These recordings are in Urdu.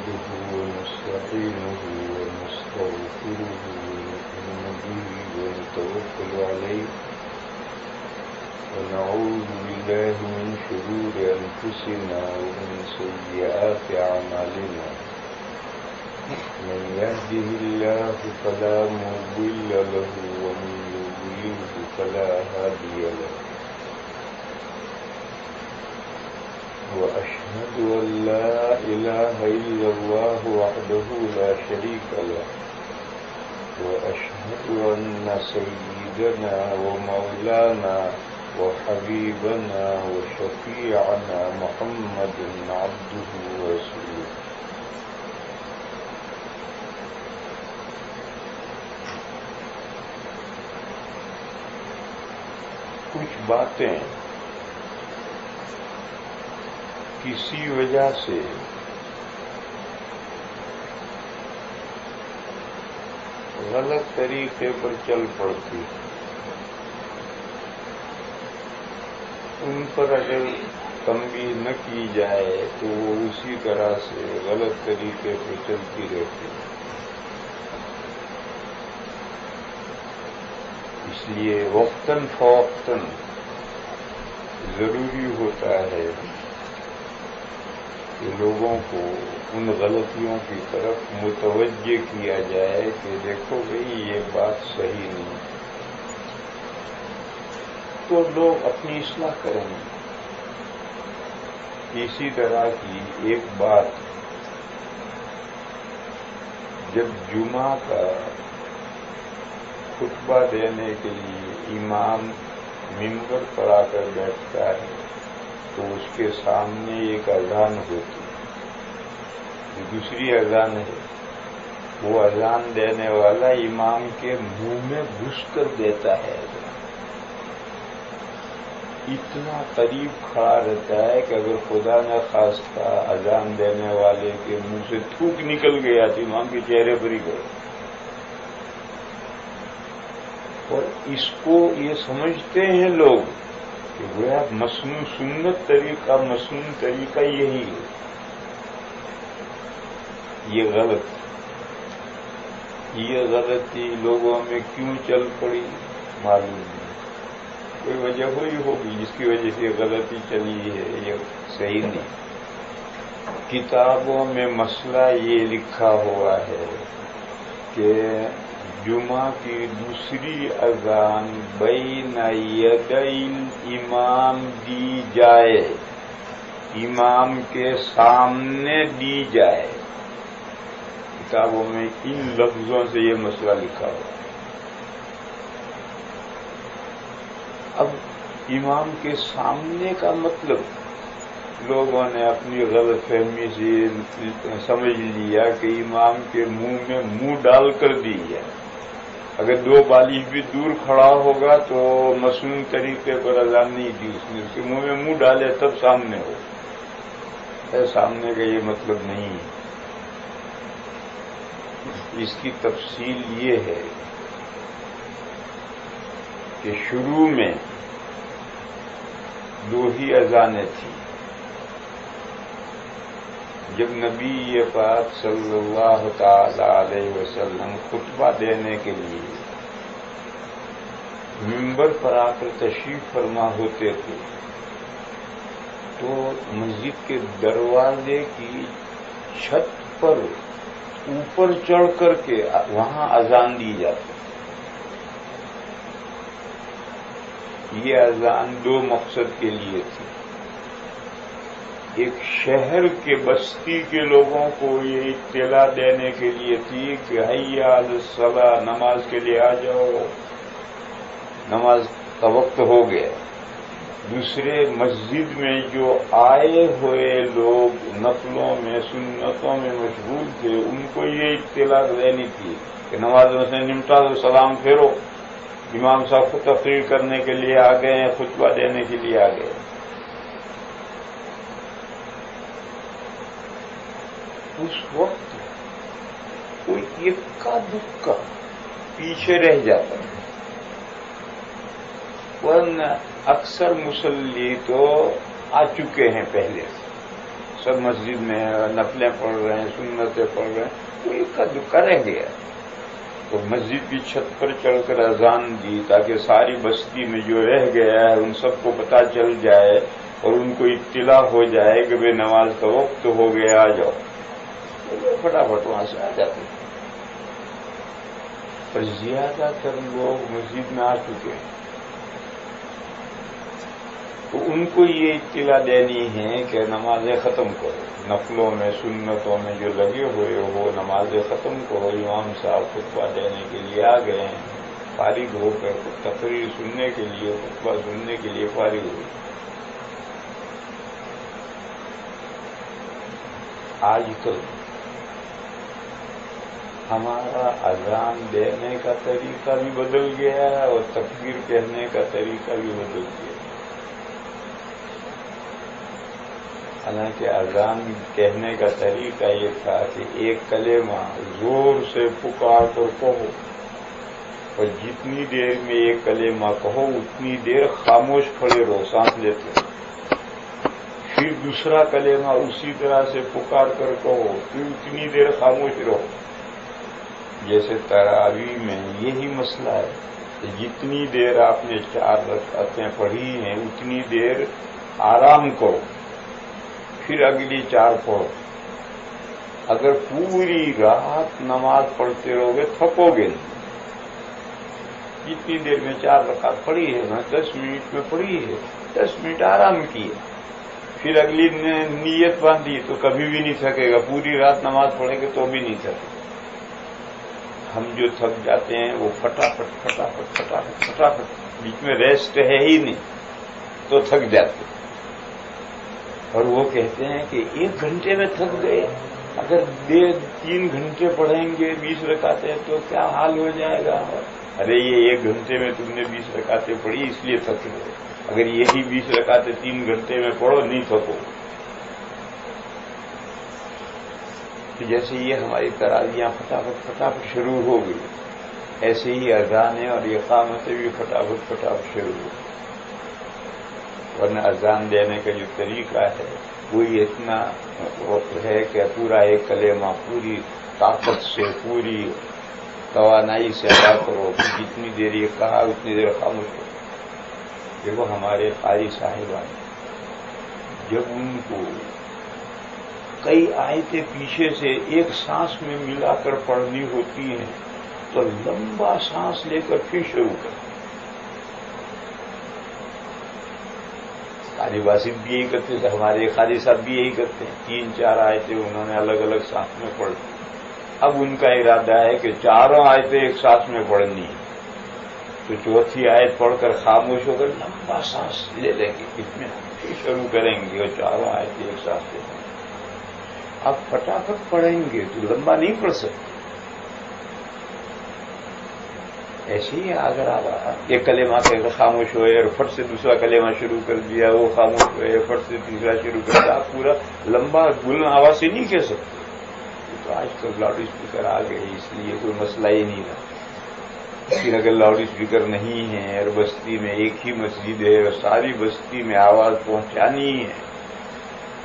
نحمده ونستعينه ونستغفره ونؤمن به ونتوكل عليه ونعوذ بالله من شرور أنفسنا ومن سيئات أعمالنا من يهده الله فلا مضل له ومن يضلله فلا هادي له وأشهد أن لا إله إلا الله وحده لا شريك له وأشهد أن سيدنا ومولانا وحبيبنا وشفيعنا محمد عبده ورسوله کچھ باتیں کسی وجہ سے غلط طریقے پر چل پڑتی، ان پر اگر تنبیہ نہ کی جائے تو وہ اسی طرح سے غلط طریقے پر چلتی رہتی. اس لیے وقتاً فوقتاً ضروری ہوتا ہے کہ لوگوں کو ان غلطیوں کی طرف متوجہ کیا جائے کہ دیکھو بھئی یہ بات صحیح نہیں، تو لوگ اپنی اصلاح کریں گے. اسی طرح کی ایک بات، جب جمعہ کا خطبہ دینے کے لیے امام منبر پر آ کر بیٹھتا ہے تو اس کے سامنے ایک اذان ہوتی ہے، دوسری اذان ہے. وہ اذان دینے والا امام کے منہ میں گھس کر دیتا ہے. اتنا قریب کھڑا رہتا ہے کہ اگر خدا نہ خواستہ اذان دینے والے کے منہ سے تھوک نکل گیا تو امام کے چہرے پر ہی گئے. اور اس کو یہ سمجھتے ہیں لوگ کہ گویا مسنون سنت طریقہ، مسنون طریقہ یہی ہے. یہ غلط، یہ غلطی لوگوں میں کیوں چل پڑی معلوم نہیں. کوئی وجہ ہوئی ہوگی جس کی وجہ سے غلطی چلی ہے، یہ صحیح نہیں. کتابوں میں مسئلہ یہ لکھا ہوا ہے کہ جمعہ کی دوسری اذان بین یدی امام دی جائے، امام کے سامنے دی جائے. کتابوں میں ان لفظوں سے یہ مسئلہ لکھا ہوا. اب امام کے سامنے کا مطلب لوگوں نے اپنی غلط فہمی سے سمجھ لیا کہ امام کے منہ میں منہ ڈال کر دی جائے. اگر دو بالش بھی دور کھڑا ہوگا تو مسنون طریقے پر اذان نہیں دی اس نے، اس کے منہ میں منہ ڈالے تب سامنے ہو. سامنے کا یہ مطلب نہیں ہے. اس کی تفصیل یہ ہے کہ شروع میں دو ہی اذانیں تھیں. جب نبی پاک صلی اللہ تعالی علیہ وسلم خطبہ دینے کے لیے منبر پر آ کر تشریف فرما ہوتے تھے تو مسجد کے دروازے کی چھت پر اوپر چڑھ کر کے وہاں اذان دی جاتی. یہ اذان دو مقصد کے لیے تھی. ایک شہر کے بستی کے لوگوں کو یہ اطلاع دینے کے لیے تھی کہ حی علی الصلاۃ، نماز کے لیے آ جاؤ، نماز کا وقت ہو گیا. دوسرے مسجد میں جو آئے ہوئے لوگ نفلوں میں سنتوں میں مشغول تھے ان کو یہ اطلاع دینی تھی کہ نماز سے نمٹا دو، سلام پھیرو، امام صاحب کو تقریر کرنے کے لیے آ گئے ہیں، خطبہ دینے کے لیے آ گئے. اس وقت کوئی اکا دکا پیچھے رہ جاتا ہے، ورنہ اکثر مصلی تو آ چکے ہیں پہلے سے. سب مسجد میں نفلیں پڑھ رہے ہیں، سنتیں پڑھ رہے ہیں، کوئی کا رہ گیا تو مسجد کی چھت پر چڑھ کر اذان دی تاکہ ساری بستی میں جو رہ گیا ہے ان سب کو پتہ چل جائے اور ان کو اطلاع ہو جائے کہ بھئی نماز کا وقت ہو گیا، آ جاؤ، تو فٹافٹ وہاں سے آ جاتے ہیں۔ پر زیادہ تر لوگ مسجد میں آ چکے ہیں تو ان کو یہ اطلاع دینی ہے کہ نمازیں ختم کرو، نفلوں میں سنتوں میں جو لگے ہوئے ہو نمازیں ختم کرو۔ امام صاحب خطبہ دینے کے لیے آ گئے ہیں، فارغ ہو کر تقریر سننے کے لیے، خطبہ سننے کے لیے فارغ ہوئے۔ آج کل ہمارا اذان دینے کا طریقہ بھی بدل گیا ہے اور تکبیر کہنے کا طریقہ بھی بدل گیا۔ حالانکہ اذان کہنے کا طریقہ یہ تھا کہ ایک کلمہ زور سے پکار کر کہو اور جتنی دیر میں ایک کلمہ کہو اتنی دیر خاموش کھڑے رہو، سانس لیتے، پھر دوسرا کلمہ اسی طرح سے پکار کر کہو، پھر اتنی دیر خاموش رہو۔ جیسے تراویح میں یہی مسئلہ ہے کہ جتنی دیر آپ نے 4 رکعتیں پڑھی ہیں اتنی دیر آرام کرو، پھر اگلی 4 پڑھو۔ اگر پوری رات نماز پڑھتے رہو گے تھکو گے نہیں۔ جتنی دیر میں 4 رکعت پڑھی ہے نا 10 منٹ میں پڑھی ہے، 10 منٹ آرام کیے، پھر اگلی نیت باندھی تو کبھی بھی نہیں تھکے گا، پوری رات نماز پڑھیں گے تو بھی نہیں تھکے گا۔ ہم جو تھک جاتے ہیں وہ فٹافٹ فٹافٹ فٹافٹ فٹافٹ، بیچ میں ریسٹ ہے ہی نہیں تو تھک جاتے ہیں۔ اور وہ کہتے ہیں کہ 1 گھنٹے میں تھک گئے، اگر 3 گھنٹے پڑھیں گے 20 رکعتیں تو کیا حال ہو جائے گا؟ ارے یہ 1 گھنٹے میں تم نے 20 رکعتیں پڑھی اس لیے تھک گئے، اگر یہی 20 رکعتیں 3 گھنٹے میں پڑھو نہیں تھکو۔ جیسے یہ ہماری تراویحیں فٹافٹ فٹافٹ شروع ہو گئی، ایسے ہی اذانیں اور اقامتیں بھی فٹافٹ فٹافٹ شروع ہو گئی۔ ورنہ اذان دینے کا جو طریقہ ہے وہ اتنا وقت ہے کہ پورا ایک کلمہ پوری طاقت سے پوری توانائی سے ادا کرو، جتنی دیر یہ کہا اتنی دیر خاموش ہو۔ دیکھو ہمارے قاری صاحبان جب ان کو کئی آیتیں پیچھے سے ایک سانس میں ملا کر پڑھنی ہوتی ہیں تو لمبا سانس لے کر پھر شروع کرتے۔ قاری باسط بھی یہی کرتے تھے، ہمارے قاری صاحب بھی یہی کرتے ہیں، 3-4 آیتیں انہوں نے الگ الگ سانس میں پڑھ لی۔ اب ان کا ارادہ ہے کہ 4 آیتیں ایک سانس میں پڑھنی ہے تو 4تھی آیت پڑھ کر خاموش ہو کر لمبا سانس لے لیں گے، اتنے پھر شروع کریں گے اور 4 آیتیں ایک سانس لے لیں گے۔ اب فٹافٹ پڑھیں گے تو لمبا نہیں پڑھ سکتے۔ ایسے ہی اگر آپ ایک کلمہ کہہ کر خاموش ہوئے اور فٹ سے دوسرا کلمہ شروع کر دیا، وہ خاموش ہوئے، فٹ سے تیسرا شروع کر دیا، آپ پورا لمبا بلند آواز سے نہیں کہہ سکتے۔ تو آج کل لاؤڈ اسپیکر آ گئے اس لیے کوئی مسئلہ ہی نہیں رہا۔ لیکن اگر لاؤڈ اسپیکر نہیں ہے اور بستی میں ایک ہی مسجد ہے اور ساری بستی میں آواز پہنچانی ہے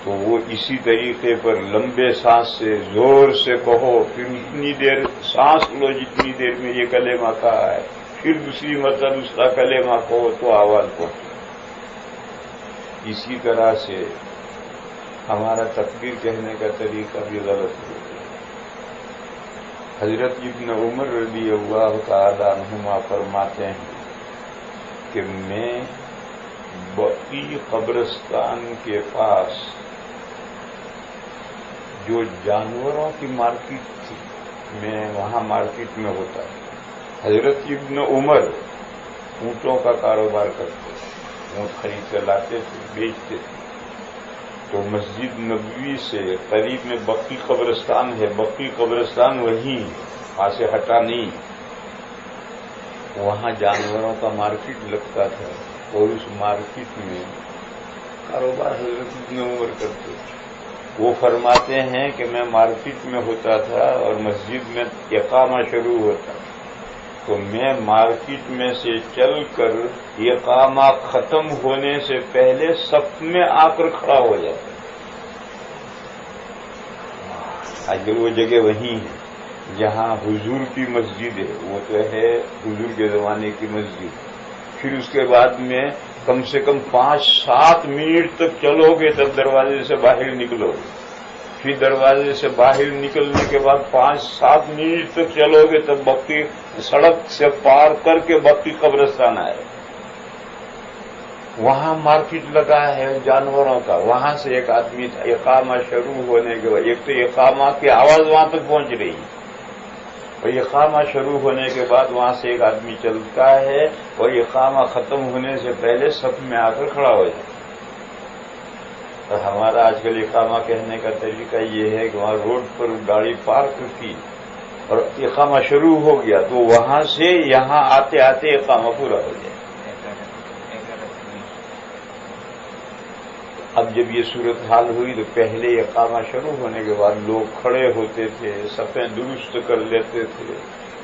تو وہ اسی طریقے پر لمبے سانس سے زور سے کہو، پھر اتنی دیر سانس لو جتنی دیر میں یہ کلمہ کہا ہے، پھر دوسری مرتبہ دوسرا کلمہ کہو تو آواز پہنچے۔ اسی طرح سے ہمارا تکبیر کہنے کا طریقہ بھی غلط ہو گیا۔ حضرت ابن عمر رضی اللہ تعالی عنہما فرماتے ہیں کہ میں بقیع قبرستان کے پاس جو جانوروں کی مارکیٹ تھی میں وہاں مارکیٹ میں ہوتا تھا۔ حضرت ابن عمر اونٹوں کا کاروبار کرتے تھے، اونٹ خرید کر لاتے تھے، بیچتے تھے۔ تو مسجد نبوی سے قریب میں بقیع قبرستان ہے، بقیع قبرستان وہیں وہاں سے ہٹا نہیں، وہاں جانوروں کا مارکیٹ لگتا تھا اور اس مارکیٹ میں کاروبار حضرت ابن عمر کرتے تھے۔ وہ فرماتے ہیں کہ میں مارکیٹ میں ہوتا تھا اور مسجد میں اقامہ شروع ہوتا تو میں مارکیٹ میں سے چل کر اقامہ ختم ہونے سے پہلے صف میں آ کر کھڑا ہو جاتا۔ آج کل وہ جگہ وہیں ہے جہاں حضور کی مسجد ہے، وہ تو ہے حضور کے زمانے کی مسجد. پھر اس کے بعد میں کم سے کم 5-7 منٹ تک چلو گے تب دروازے سے باہر نکلو گے. پھر دروازے سے باہر نکلنے کے بعد 5-7 منٹ تک چلو گے تب بقی سڑک سے پار کر کے بقی قبرستان آئے. وہاں مارکیٹ لگا ہے جانوروں کا. وہاں سے ایک آدمی تھا، اقامہ شروع ہونے کے بعد ایک تو اقامہ کی آواز وہاں تک پہنچ رہی ہے، اور اقامہ شروع ہونے کے بعد وہاں سے ایک آدمی چلتا ہے اور اقامہ ختم ہونے سے پہلے صف میں آ کر کھڑا ہو جائے. اور ہمارا آج کل اقامہ کہنے کا طریقہ یہ ہے کہ وہاں روڈ پر گاڑی پارک کی اور اقامہ شروع ہو گیا تو وہاں سے یہاں آتے آتے اقامہ پورا ہو جائے. اب جب یہ صورتحال ہوئی تو پہلے اقامہ شروع ہونے کے بعد لوگ کھڑے ہوتے تھے، صفیں درست کر لیتے تھے.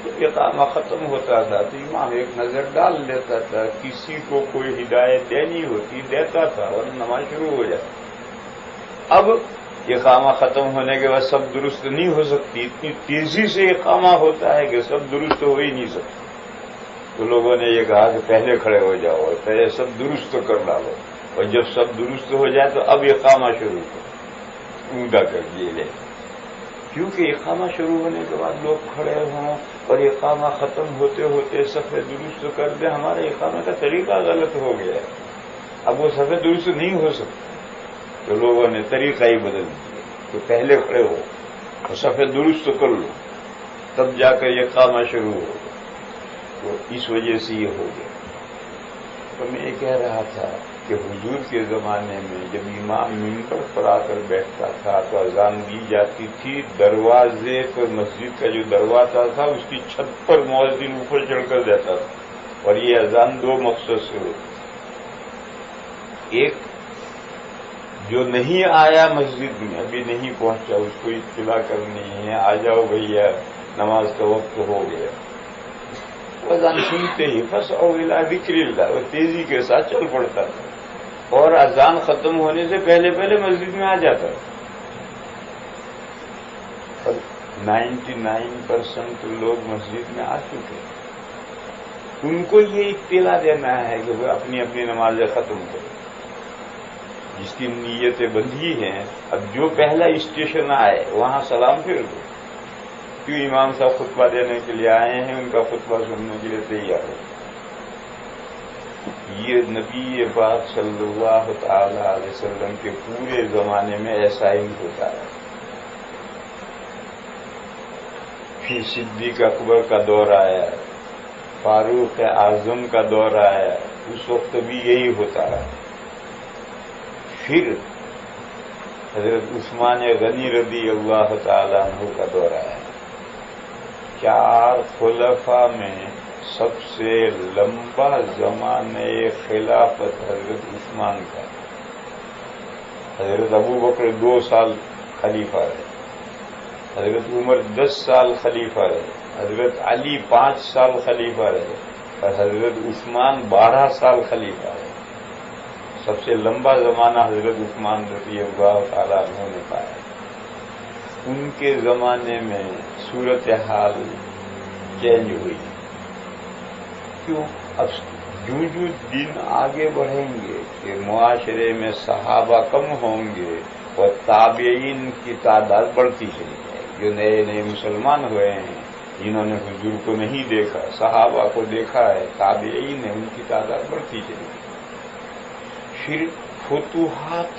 جب اقامہ ختم ہوتا تھا تو امام ایک نظر ڈال لیتا تھا، کسی کو کوئی ہدایت دینی ہوتی دیتا تھا اور نماز شروع ہو جاتی. اب اقامہ ختم ہونے کے بعد سب درست نہیں ہو سکتی، اتنی تیزی سے اقامہ ہوتا ہے کہ سب درست ہو ہی نہیں سکتی. تو لوگوں نے یہ کہا کہ پہلے کھڑے ہو جاؤ اور پہلے سب درست کر ڈالو، اور جب سب درست ہو جائے تو اب اقامہ شروع کرو. اوندا کر دیے لے، کیونکہ اقامہ شروع ہونے کے بعد لوگ کھڑے ہوں اور اقامہ ختم ہوتے ہوتے صفیں درست کر دیں. ہمارے اقامہ کا طریقہ غلط ہو گیا ہے، اب وہ صفیں درست نہیں ہو سکتی. تو لوگوں نے طریقہ ہی بدل دیا کہ پہلے کھڑے ہو اور صفیں درست کر لو تب جا کر اقامہ شروع ہو. تو اس وجہ سے یہ ہو گیا. تو میں یہ کہہ رہا تھا کہ حضور کے زمانے میں جب امام ممبر پر آ کر بیٹھتا تھا تو اذان دی جاتی تھی. دروازے پر مسجد کا جو دروازہ تھا اس کی چھت پر مؤذن اوپر چڑھ کر دیتا تھا. اور یہ اذان 2 مقصد سے ہوتی. ایک جو نہیں آیا مسجد میں، ابھی نہیں پہنچا، اس کو اطلاع کرنی ہے، آ جاؤ بھیا نماز کا وقت ہو گیا. اذان سنتے ہی فسعوا الی ذکر اللہ وہ تیزی کے ساتھ چل پڑتا تھا اور اذان ختم ہونے سے پہلے پہلے مسجد میں آ جاتا تھا. 99% لوگ مسجد میں آ چکے. ان کو یہ اطلاع دینا ہے کہ وہ اپنی اپنی نمازیں ختم کریں. جس کی نیتیں بندھی ہیں، اب جو پہلا اسٹیشن آئے وہاں سلام پھر دو. کیوں امام صاحب خطبہ دینے کے لیے آئے ہیں، ان کا خطبہ سننے کے لیے تیار ہے. یہ نبی پاک صلی اللہ تعالی علیہ وسلم کے پورے زمانے میں ایسا ہی ہوتا ہے. پھر صدیق اکبر کا دور آیا، فاروق اعظم کا دور آیا، اس وقت بھی یہی ہوتا ہے. پھر حضرت عثمان غنی رضی اللہ تعالی عنہ کا دور آیا. 4 خلفاء میں سب سے لمبا زمانہ خلافت حضرت عثمان کا. حضرت ابو بکر 2 سال خلیفہ رہے، حضرت عمر 10 سال خلیفہ رہے، حضرت علی 5 سال خلیفہ رہے اور حضرت عثمان 12 سال خلیفہ رہے. سب سے لمبا زمانہ حضرت عثمان رضی اللہ تعالیٰ عنہ نے پایا. ان کے زمانے میں صورتحال چینج ہوئی. کیوں؟ اب جو دن آگے بڑھیں گے کہ معاشرے میں صحابہ کم ہوں گے اور تابعین کی تعداد بڑھتی چلی جائے گی. جو نئے نئے مسلمان ہوئے ہیں جنہوں نے حضور کو نہیں دیکھا، صحابہ کو دیکھا ہے، تابعین ہیں، ان کی تعداد بڑھتی چلی گئی. پھر فتوحات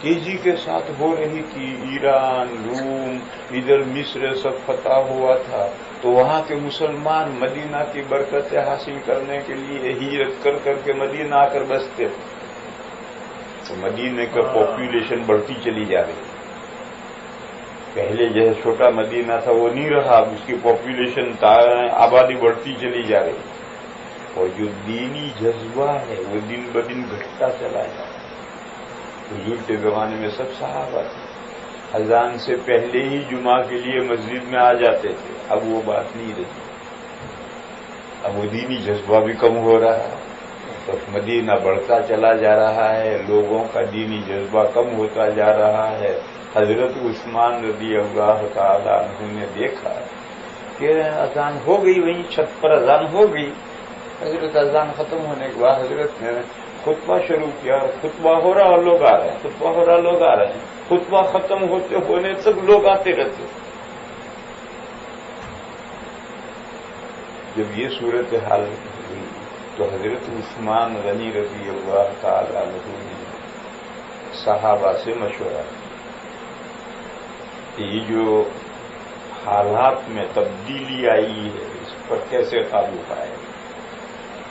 تیزی کے ساتھ ہو رہی تھی. ایران، روم، ادھر مصر سب فتح ہوا تھا. تو وہاں کے مسلمان مدینہ کی برکتیں حاصل کرنے کے لیے ہجرت کر کر کے مدینہ آ کر بستے تھے. تو مدینہ کا پاپولیشن بڑھتی چلی جا رہی. پہلے جو چھوٹا مدینہ تھا وہ نہیں رہا، اب اس کی پاپولیشن آبادی بڑھتی چلی جا رہی. اور جو دینی جذبہ ہے وہ دن بدن گھٹتا چلا جا رہا. حضور کے زمانے میں سب صحابہ تھے، اذان سے پہلے ہی جمعہ کے لیے مسجد میں آ جاتے تھے. اب وہ بات نہیں رہی. اب وہ دینی جذبہ بھی کم ہو رہا ہے. تو مدینہ بڑھتا چلا جا رہا ہے، لوگوں کا دینی جذبہ کم ہوتا جا رہا ہے۔ حضرت عثمان رضی اللہ تعالی عنہ نے دیکھا کہ اذان ہو گئی، وہیں چھت پر اذان ہو گئی۔ حضرت اذان ختم ہونے کے بعد حضرت نے خطبہ شروع کیا، خطبہ ہو رہا اور لوگ آ رہے ہیں، خطبہ ہو رہا لوگ آ رہے ہیں، خطبہ ختم ہونے تک لوگ آتے رہتے۔ جب یہ صورتحال ہوئی تو حضرت عثمان غنی رضی اللہ تعالی عنہ نے صحابہ سے مشورہ کہ یہ جو حالات میں تبدیلی آئی ہے اس پر کیسے قابو پائے۔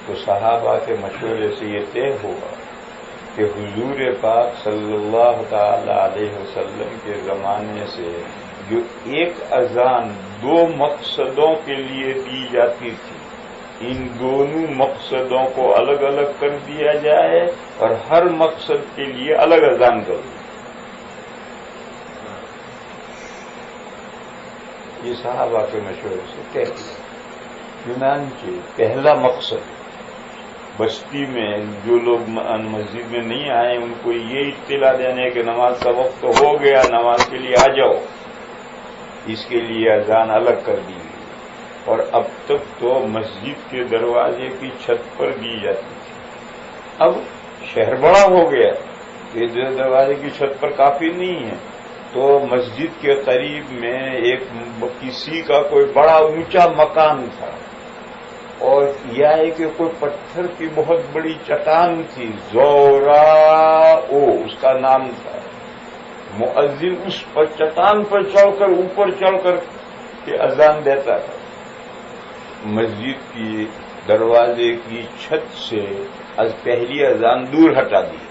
تو صحابہ کے مشورے سے یہ طے ہوا کہ حضور پاک صلی اللہ تعالی علیہ وسلم کے زمانے سے جو ایک اذان دو مقصدوں کے لیے دی جاتی تھی، ان دونوں مقصدوں کو الگ الگ کر دیا جائے اور ہر مقصد کے لیے الگ اذان کر دی۔ یہ صحابہ کے مشورے سے طے کیا۔ چنانچہ پہلا مقصد بستی میں جو لوگ مسجد میں نہیں آئے ان کو یہ اطلاع دینے کہ نماز کا وقت ہو گیا، نماز کے لیے آ جاؤ، اس کے لیے اذان الگ کر دی گئی۔ اور اب تک تو مسجد کے دروازے کی چھت پر دی جاتی تھی، اب شہر بڑا ہو گیا، یہ دروازے کی چھت پر کافی نہیں ہے، تو مسجد کے قریب میں ایک کسی کا کوئی بڑا اونچا مکان تھا، اور یا کہ کوئی پتھر کی بہت بڑی چٹان تھی، اس کا نام تھا۔ مؤذن اس پر چٹان پر چڑھ کر اوپر چڑھ کر کے اذان دیتا تھا۔ مسجد کی دروازے کی چھت سے پہلی اذان دور ہٹا دی،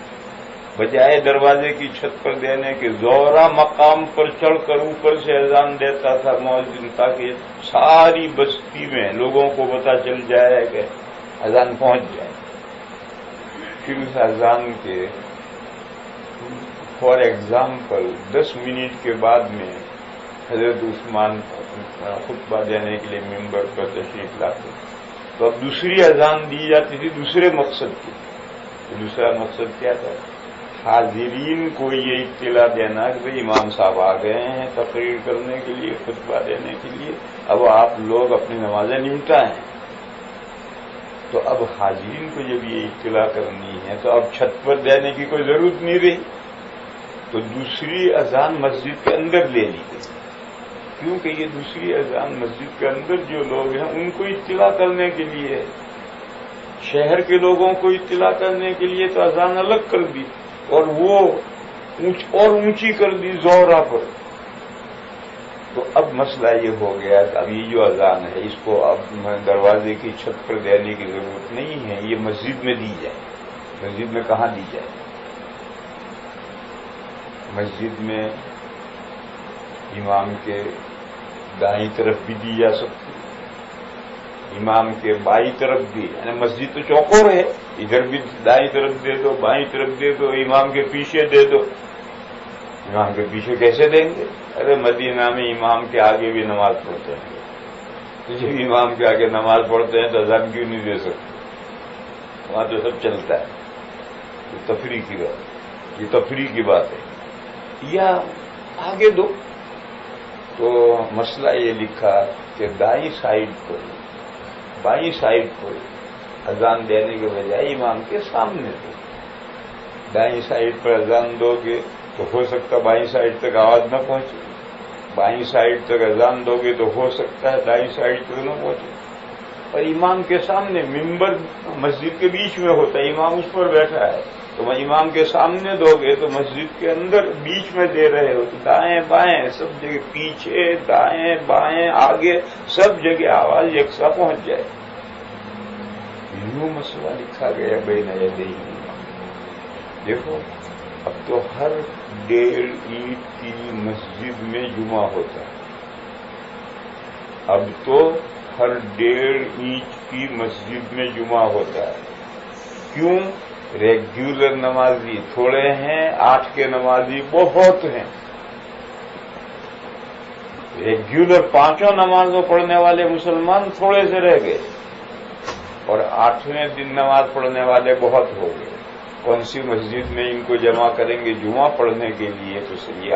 بجائے دروازے کی چھت پر دینے کے زورا مقام پر چڑھ کر اوپر سے اذان دیتا تھا مؤذن، تاکہ ساری بستی میں لوگوں کو پتہ چل جائے کہ اذان پہنچ جائے۔ پھر اس اذان کے فار ایگزامپل 10 منٹ کے بعد میں حضرت عثمان خطبہ دینے کے لیے ممبر پر تشریف لاتے، تو اب دوسری اذان دی جاتی تھی دوسرے مقصد کی۔ دوسرا مقصد کیا تھا؟ حاضرین کو یہ اطلاع دینا کہ بھئی امام صاحب آ گئے ہیں تقریر کرنے کے لیے، خطبہ دینے کے لیے، اب آپ لوگ اپنی نمازیں نمٹائیں۔ تو اب حاضرین کو جب یہ اطلاع کرنی ہے تو اب چھت پر دینے کی کوئی ضرورت نہیں رہی، تو دوسری اذان مسجد کے اندر لے لی گئی، کیونکہ یہ دوسری اذان مسجد کے اندر جو لوگ ہیں ان کو اطلاع کرنے کے لیے، شہر کے لوگوں کو اطلاع کرنے کے لیے تو اذان الگ کر دی، اور وہ اور اونچی کر دی زورا پر۔ تو اب مسئلہ یہ ہو گیا کہ اب یہ جو اذان ہے اس کو اب دروازے کی چھت پر دینے کی ضرورت نہیں ہے، یہ مسجد میں دی جائے۔ مسجد میں کہاں دی جائے؟ مسجد میں امام کے دائیں طرف بھی دی جا سکتی، امام کے بائیں طرف بھی، یعنی مسجد تو چوکور ہے، ادھر بھی دائیں طرف دے دو، بائیں طرف دے دو، امام کے پیچھے دے دو۔ امام کے پیچھے کیسے دیں گے؟ ارے مدینہ میں امام کے آگے بھی نماز پڑھتے ہیں، تو جب امام کے آگے نماز پڑھتے ہیں تو اذان کیوں نہیں دے سکتے؟ وہاں تو سب چلتا ہے، یہ تفریح کی بات، یہ تفریح کی بات ہے، یا آگے دو۔ تو مسئلہ یہ لکھا کہ دائیں سائڈ پر، بائیں سائڈ پر اذان دینے کے بجائے امام کے سامنے دو۔ دائیں سائڈ پر اذان دو گے تو ہو سکتا بائیں سائڈ تک آواز نہ پہنچے، بائیں سائڈ تک اذان دو گے تو ہو سکتا ہے دائیں سائڈ تک نہ پہنچے۔ اور امام کے سامنے، ممبر مسجد کے بیچ میں ہوتا ہے، امام اس پر بیٹھا ہے، تو امام کے سامنے دو گے تو مسجد کے اندر بیچ میں دے رہے ہو، تو دائیں بائیں سب جگہ، پیچھے دائیں بائیں آگے سب جگہ آواز یکساں پہنچ جائے۔ یوں مسئلہ لکھا گیا بین یدیہ۔ دیکھو اب تو ہر 1.5 اینٹ کی مسجد میں جمعہ ہوتا ہے، اب تو ہر 1.5 اینچ کی مسجد میں جمعہ ہوتا ہے۔ کیوں؟ ریگولر نمازی تھوڑے ہیں، 8 کے نمازی بہت ہیں۔ ریگولر 5 نمازوں پڑھنے والے مسلمان تھوڑے سے رہ گئے، اور 8ویں دن نماز پڑھنے والے بہت ہو گئے. کون سی مسجد میں ان کو جمع کریں گے جمعہ پڑھنے کے لیے؟ تو صحیح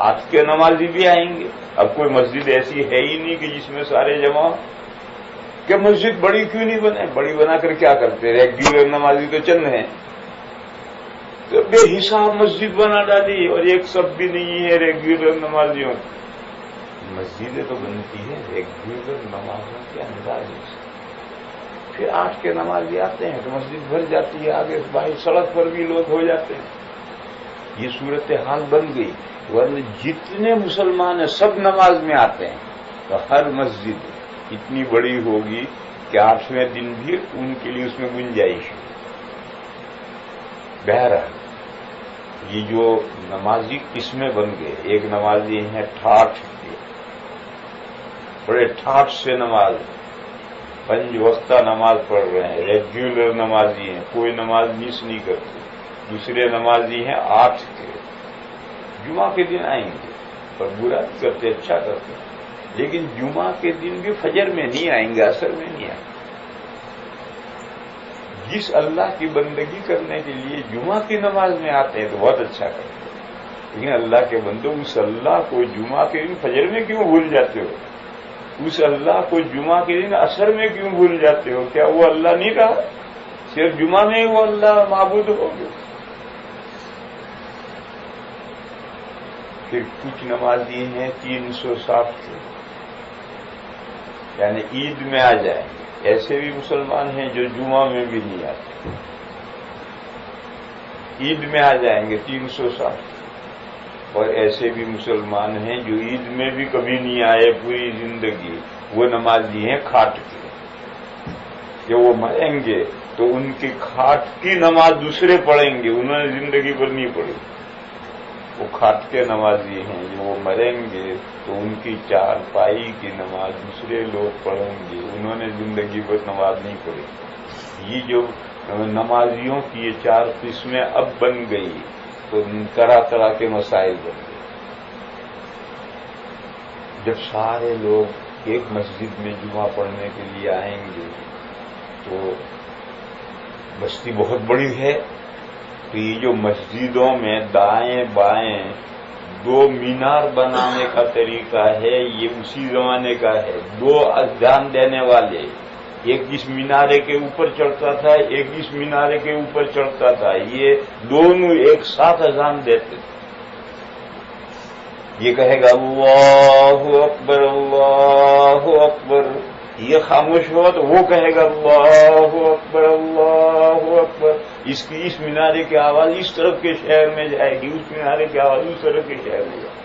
8 کے نمازی بھی آئیں گے. اب کوئی مسجد ایسی ہے ہی نہیں کہ جس میں سارے جمع ہوں. کہ مسجد بڑی کیوں نہیں بنے؟ بڑی بنا کر کیا کرتے؟ ریگولر نمازی تو چند ہیں، تو بے حساب مسجد بنا ڈالی اور ایک سب بھی نہیں ہے ریگولر نمازیوں. مسجدیں تو بنتی ہیں ریگولر نمازوں کے انداز سے. پھر 8 کے نمازی آتے ہیں تو مسجد بھر جاتی ہے، آگے باہر سڑک پر بھی لوگ ہو جاتے ہیں. یہ صورتحال بن گئی. ورنہ جتنے مسلمان ہیں سب نماز میں آتے ہیں، تو ہر مسجد اتنی بڑی ہوگی کہ 8ویں دن بھی ان کے لیے اس میں گنجائش ہے. بہرحال یہ جو نمازی قسمیں بن گئے، ایک نمازی ہیں ٹھاٹھ کے، بڑے ٹھاٹھ سے نماز 5 وقتہ نماز پڑھ رہے ہیں، ریگولر نمازی ہیں، کوئی نماز مس نہیں کرتے. دوسرے نمازی ہیں 8 کے، جمعہ کے دن آئیں گے پر برا نہیں کرتے، اچھا کرتے، لیکن جمعہ کے دن بھی فجر میں نہیں آئیں گے، عصر میں نہیں آئیں گے. جس اللہ کی بندگی کرنے کے لیے جمعہ کی نماز میں آتے ہیں تو بہت اچھا کرتے ہیں، لیکن اللہ کے بندوں اس اللہ کو جمعہ کے دن فجر میں کیوں بھول جاتے ہو؟ اس اللہ کو جمعہ کے دن عصر میں کیوں بھول جاتے ہو؟ کیا وہ اللہ نہیں رہا؟ صرف جمعہ میں ہی وہ اللہ معبود ہو گئے. پھر کچھ نمازی ہیں 360 کے، یعنی عید میں آ جائیں گے. ایسے بھی مسلمان ہیں جو جمعہ میں بھی نہیں آتے، عید میں آ جائیں گے 360. اور ایسے بھی مسلمان ہیں جو عید میں بھی کبھی نہیں آئے پوری زندگی، وہ نمازی ہیں کھاٹ کے. کہ وہ مریں گے تو ان کی کھاٹ کی نماز دوسرے پڑھیں گے، انہوں نے زندگی پر نہیں پڑھی. وہ کھاٹ کے نمازی ہیں، جو وہ مریں گے تو ان کی چارپائی کی نماز دوسرے لوگ پڑھیں گے، انہوں نے زندگی پر نماز نہیں پڑھی. یہ جو نمازیوں کی یہ 4 قسمیں اب بن گئی تو طرح طرح کے مسائل بن گئے. جب سارے لوگ ایک مسجد میں جمعہ پڑھنے کے لیے آئیں گے تو بستی بہت بڑی ہے، تو یہ جو مسجدوں میں دائیں بائیں 2 مینار بنانے کا طریقہ ہے، یہ اسی زمانے کا ہے. 2 اذان دینے والے، ایک اس مینارے کے اوپر چڑھتا تھا، ایک اس مینارے کے اوپر چڑھتا تھا، یہ دونوں ایک ساتھ اذان دیتے تھے. یہ کہے گا اللہ اکبر اللہ اکبر، یہ خاموش ہوا تو وہ کہے گا اللہ اکبر اللہ اکبر. اس کی اس مینارے کی آواز اس طرف کے شہر میں جائے گی، اس مینارے کی آواز اس طرف کے شہر میں جائے گی.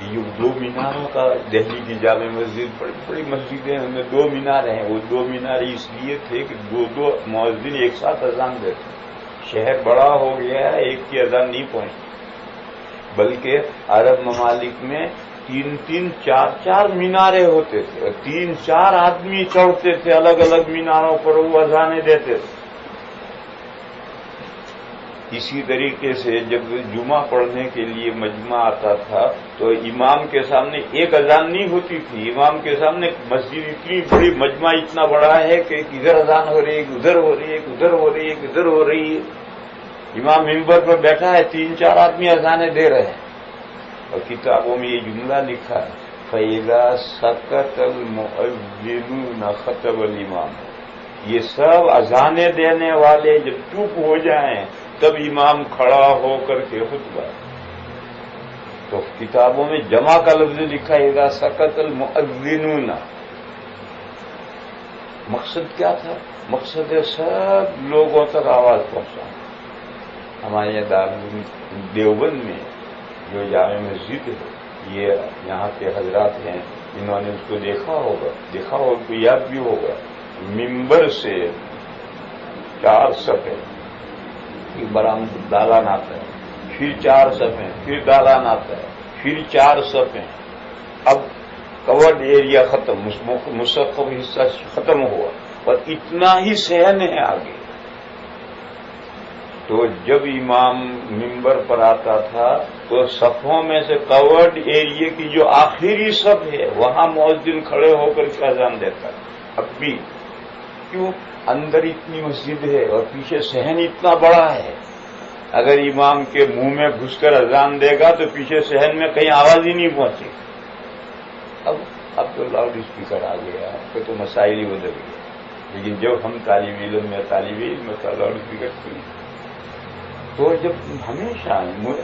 یہ 2 میناروں کا دہلی کی جامع مسجد، بڑی بڑی مسجدیں ان میں 2 مینارے ہیں. وہ 2 مینارے اس لیے تھے کہ 2 مؤذن ایک ساتھ اذان دیتے. شہر بڑا ہو گیا ہے، ایک کی اذان نہیں پہنچتی، بلکہ عرب ممالک میں 3 4 مینارے ہوتے تھے اور 3 4 آدمی چڑھتے تھے الگ الگ میناروں پر، وہ اذانیں دیتے تھے. اسی طریقے سے جب جمعہ پڑھنے کے لیے مجمع آتا تھا تو امام کے سامنے ایک اذان نہیں ہوتی تھی. امام کے سامنے مسجد اتنی بڑی، مجمع اتنا بڑا ہے کہ ادھر اذان ہو رہی ہے، ادھر ہو رہی ہے، ادھر ہو رہی ہے، ادھر ہو رہی ہے. امام منبر پر بیٹھا ہے، 3 4 آدمی اذانیں دے رہے ہیں. اور کتابوں میں یہ جملہ لکھا ہے فَإِذَا سَكَتَ الْمُؤَذِّنُونَ خَطَبَ الْإِمَامُ. یہ سب اذانیں دینے والے جب چپ ہو جائیں تب امام کھڑا ہو کر کے خطبہ. تو کتابوں میں جمع کا لفظ لکھا ہے اذا سکت المؤذنون. مقصد کیا تھا؟ مقصد ہے سب لوگوں تک آواز پہنچانا. ہمارے دیوبند میں جو جامع مسجد ہے، یہ یہاں کے حضرات ہیں، انہوں نے اس کو دیکھا ہوگا تو یاد بھی ہوگا. ممبر سے 4 صفحے برآمد دالان آتا ہے، پھر 4 صفحے، پھر دالان آتا ہے، پھر 4 صفحے. اب کورڈ ایریا ختم، مسقف حصہ ختم ہوا اور اتنا ہی صحن ہے آگے. تو جب امام منبر پر آتا تھا تو صفوں میں سے کورڈ ایریے کی جو آخری صف ہے وہاں مؤذن کھڑے ہو کر کے اذان دیتا ہے اب بھی. کیوں؟ اندر اتنی مسجد ہے اور پیچھے صحن اتنا بڑا ہے. اگر امام کے منہ میں گھس کر اذان دے گا تو پیچھے صحن میں کہیں آواز ہی نہیں پہنچے. اب تو لاؤڈ اسپیکر آ گیا، اب تو مسائل ہی بدل گئے. لیکن جب ہم طالب علم کا لاؤڈ اسپیکر تھی تو جب ہمیشہ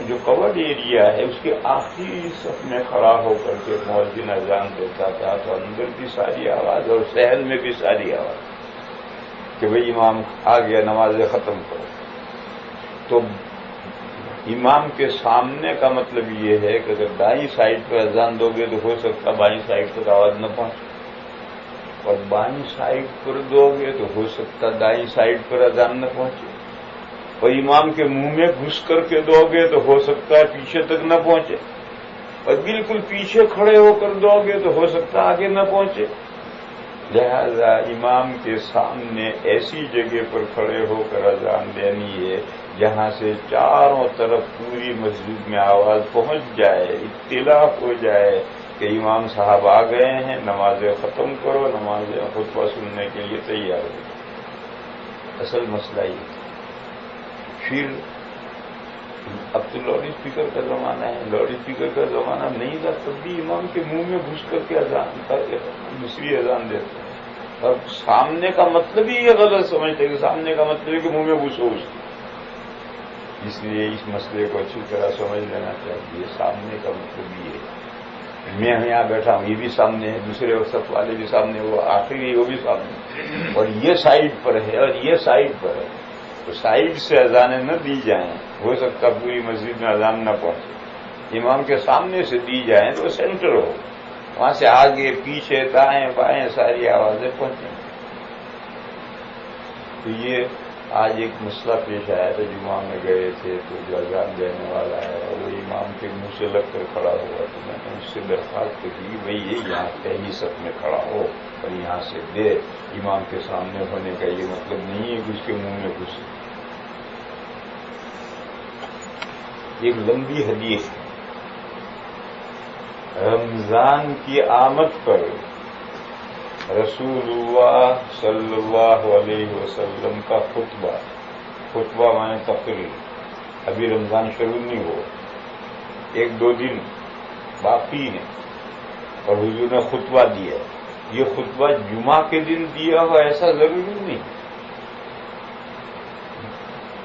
جو کورڈ ایریا ہے اس کے آخری صف میں کھڑا ہو کر کے مؤذن اذان دیتا تھا تو اندر بھی ساری آواز اور صحن میں بھی ساری آواز کہ بھئی امام آ گیا، نماز ختم کرو. تو امام کے سامنے کا مطلب یہ ہے کہ اگر دائیں سائڈ پہ اذان دو گے تو ہو سکتا بائیں سائڈ تک آواز نہ پہنچے، اور بائیں سائڈ پر دو گے تو ہو سکتا دائیں سائڈ پر اذان نہ پہنچے، اور امام کے منہ میں گھس کر کے دو گے تو ہو سکتا ہے پیچھے تک نہ پہنچے، اور بالکل پیچھے کھڑے ہو کر دو گے تو ہو سکتا آگے نہ پہنچے. لہذا امام کے سامنے ایسی جگہ پر کھڑے ہو کر اذان دینی ہے جہاں سے چاروں طرف پوری مسجد میں آواز پہنچ جائے، اطلاع ہو جائے کہ امام صاحب آ گئے ہیں، نمازیں ختم کرو، نمازیں خطبہ سننے کے لیے تیار ہو. اصل مسئلہ یہ. پھر اب تو لاؤڈ اسپیکر کا زمانہ ہے، لاؤڈ اسپیکر کا زمانہ نہیں تھا تب بھی امام کے منہ میں گھس کر کے اذان دوسری اذان دیتے ہیں، اور سامنے کا مطلب ہی یہ غلط سمجھتے کہ سامنے کا مطلب ہے کہ منہ میں گھسو اس کی. اس لیے اس مسئلے کو اچھی طرح سمجھ لینا چاہیے. سامنے کا مطلب یہ ہے میں یہاں بیٹھا ہوں، یہ بھی سامنے ہے، دوسرے صف والے بھی سامنے، وہ آخری وہ بھی سامنے، اور یہ سائڈ پر ہے اور یہ سائڈ پر ہے. تو سائڈ سے اذانیں نہ دی جائیں، ہو سکتا پوری مسجد میں اذان نہ پہنچے. امام کے سامنے سے دی جائیں تو وہ سینٹر ہو، وہاں سے آگے پیچھے دائیں بائیں ساری آوازیں پہنچیں. تو یہ آج ایک مسئلہ پیش آیا تھا، جمعہ میں گئے تھے تو جو اذان دینے والا ہے وہ امام کے منہ سے لگ کر کھڑا ہوا، تو میں نے اس سے درخواست کی بھئی یہ یہاں پہلی صف میں کھڑا ہو اور یہاں سے دے. امام کے سامنے ہونے کا یہ مطلب نہیں ہے کہ اس کے منہ میں گھسے. ایک لمبی حدیث ہے، رمضان کی آمد پر رسول اللہ صلی اللہ علیہ وسلم کا خطبہ مانے تقریر، ابھی رمضان شروع نہیں ہوا، ایک دو دن باقی ہیں اور حضور نے خطبہ دیا. یہ خطبہ جمعہ کے دن دیا ہو ایسا ضروری نہیں،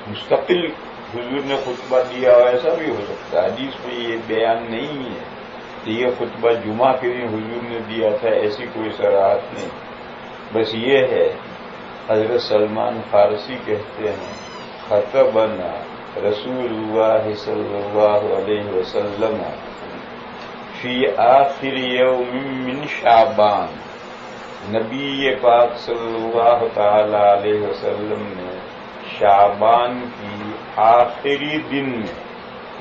مستقل حضور نے خطبہ دیا ہو ایسا بھی ہو سکتا ہے. حدیث میں یہ بیان نہیں ہے کہ یہ خطبہ جمعہ کے دن حضور نے دیا تھا، ایسی کوئی صراحت نہیں. بس یہ ہے حضرت سلمان فارسی کہتے ہیں خطبنا رسول اللہ صلی اللہ علیہ وسلم فی آخر یوم من شعبان. نبی پاک صلی اللہ تعالی علیہ وسلم نے شعبان کی آخری دن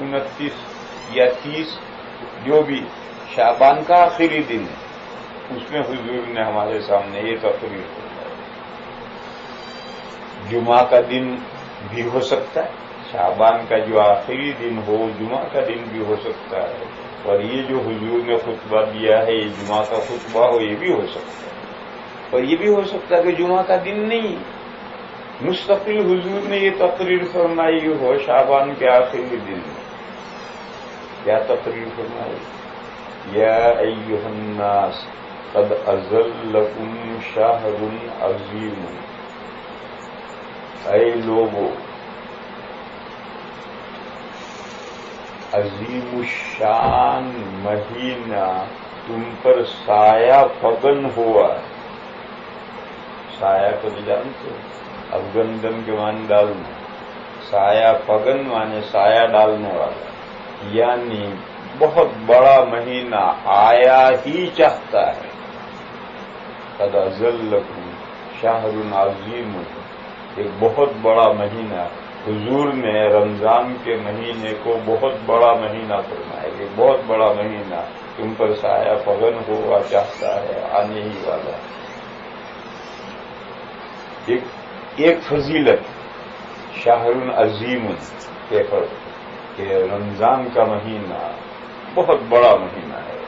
میں 29 یا 30 جو بھی شعبان کا آخری دن ہے اس میں حضور نے ہمارے سامنے یہ تقریر کی. جمعہ کا دن بھی ہو سکتا ہے، شعبان کا جو آخری دن ہو جمعہ کا دن بھی ہو سکتا ہے، اور یہ جو حضور نے خطبہ دیا ہے یہ جمعہ کا خطبہ ہو یہ بھی ہو سکتا ہے، اور یہ بھی ہو سکتا ہے کہ جمعہ کا دن نہیں، مستقل حضور نے یہ تقریر فرمائی ہو شعبان کے آخری دن میں. کیا تقریر فرمائی؟ یا ایھا الناس قد اذلکم شہر عظیم. اے لوگو، عظیم الشان مہینہ تم پر سایہ فگن ہوا. سایہ کو جانتے ہو؟ اب گندم کے معنی ڈالنا، سایہ فگن معنی سایہ ڈالنے والا، یعنی بہت بڑا مہینہ آیا ہی چاہتا ہے. قد اذلکم شہر عظیم، ایک بہت بڑا مہینہ. حضور نے رمضان کے مہینے کو بہت بڑا مہینہ فرمایا کہ بہت بڑا مہینہ تم پر سایہ فگن ہوا چاہتا ہے، آنے ہی والا. ایک فضیلت شہر عظیم کہ رمضان کا مہینہ بہت بڑا مہینہ ہے،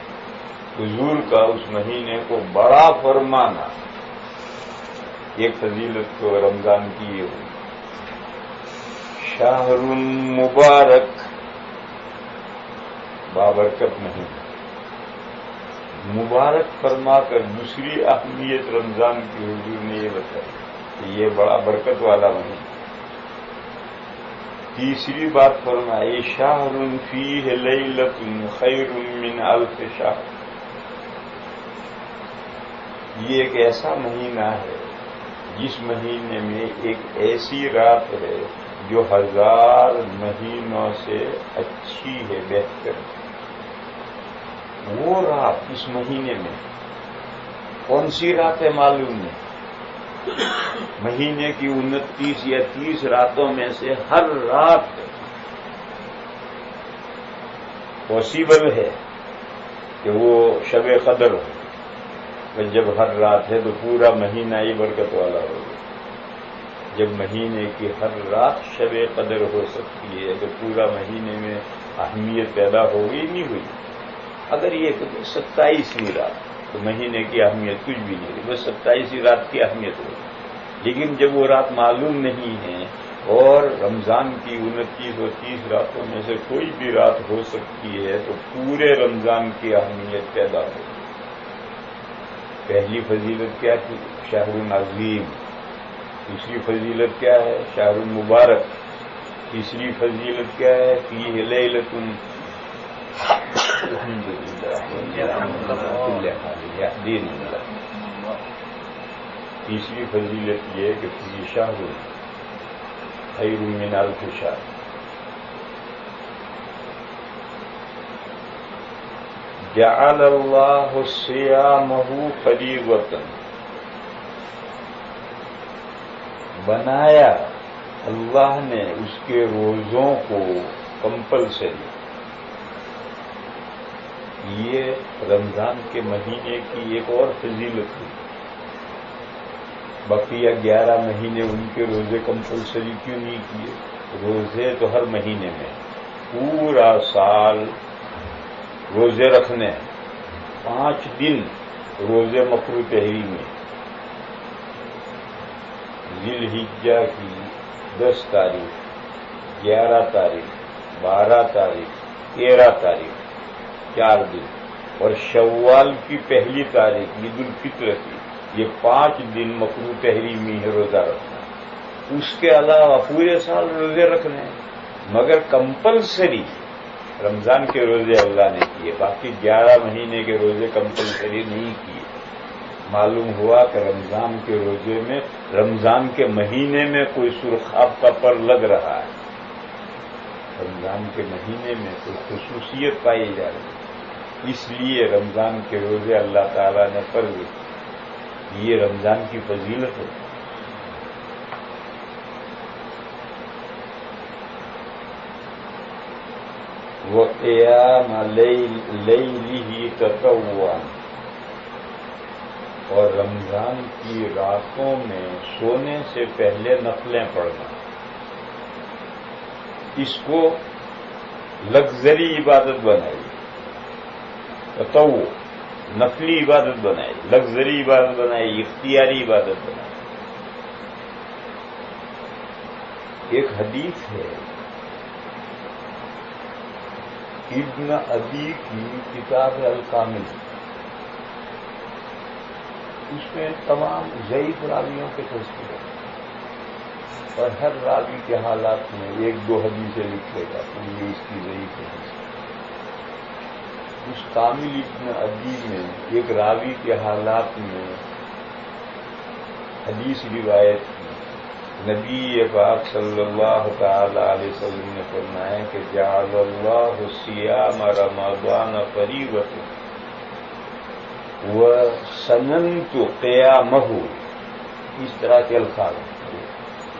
حضور کا اس مہینے کو بڑا فرمانا، ایک فضیلت تو رمضان کی یہ ہوئی۔ شہر مبارک، بابرکت مہینہ، مبارک فرما کر دوسری اہمیت رمضان کی حضور نے یہ بتائی کہ یہ بڑا برکت والا مہینہ۔ تیسری بات فرمائی شہر فیہ لیلۃ خیر من الف شہر، یہ ایک ایسا مہینہ ہے جس مہینے میں ایک ایسی رات ہے جو 1000 مہینوں سے اچھی ہے، بہتر ہے۔ وہ رات اس مہینے میں کون سی رات ہے معلوم ہے؟ مہینے کی 29 یا 30 راتوں میں سے ہر رات پاسبل ہے کہ وہ شب قدر ہو۔ جب ہر رات ہے تو پورا مہینہ ہی برکت والا ہوگا۔ جب مہینے کی ہر رات شب قدر ہو سکتی ہے تو پورا مہینے میں اہمیت پیدا ہوگی نہیں ہوئی۔ اگر یہ 27ویں رات تو مہینے کی اہمیت کچھ بھی نہیں، بس 27ویں رات کی اہمیت ہوگی۔ لیکن جب وہ رات معلوم نہیں ہے اور رمضان کی 29 اور 30 راتوں میں سے کوئی بھی رات ہو سکتی ہے تو پورے رمضان کی اہمیت پیدا ہوگی۔ پہلی فضیلت کیا تھی؟ شہر عظیم۔ دوسری فضیلت کیا ہے؟ شہر مبارک۔ تیسری فضیلت کیا ہے؟ فیہ لیلۃ تیسری فضیلت یہ ہے کہ فیہ شہر خیر من الف شہر۔ جعل اللہ صیامہ فریضۃ، بنایا اللہ نے اس کے روزوں کو کمپلسری۔ یہ رمضان کے مہینے کی ایک اور فضیلت ہے۔ بقیہ 11 مہینے ان کے روزے کمپلسری کیوں نہیں کیے؟ روزے تو ہر مہینے میں پورا سال روزے رکھنے، 5 دن روزے مکروہ تحریمی، ذی الحجہ کی 10 تاریخ، 11 تاریخ، 12 تاریخ، 13 تاریخ، 4 دن، اور شوال کی پہلی تاریخ عید الفطر کی، یہ 5 دن مکروہ تحریمی ہے روزہ رکھنا۔ اس کے علاوہ پورے سال روزے رکھنے ہیں، مگر کمپلسری رمضان کے روزے اللہ نے کیے، باقی 11 مہینے کے روزے کمپلسری نہیں کیے۔ معلوم ہوا کہ رمضان کے روزے میں، رمضان کے مہینے میں کوئی سرخاب کا پر لگ رہا ہے، رمضان کے مہینے میں کوئی خصوصیت پائی جا رہی ہے، اس لیے رمضان کے روزے اللہ تعالیٰ نے فرض کیے۔ یہ رمضان کی فضیلت ہے۔ وقیام لیلہ تطوعا، اور رمضان کی راتوں میں سونے سے پہلے نفلیں پڑھنا، اس کو لگژری عبادت بنائی، تطوع نفلی عبادت بنائی، لگژری عبادت بنائی، اختیاری عبادت بنائی۔ ایک حدیث ہے ابن ابی کی کتاب الکامل، اس میں تمام ضعیف راویوں کے تذکرے اور ہر راوی کے حالات میں 1-2 حدیثیں لکھے گا تو یہ اس کی ضعیف حدیث ہے۔ اس کامل ابن ابی میں ایک راوی کے حالات میں حدیث روایت کی، نبی پاک صلی اللہ تعالی علیہ وسلم نے فرمایا کہ جعل اللہ صیام رمضان فریضۃ وسننت قیامہ، اس طرح کے الفاظ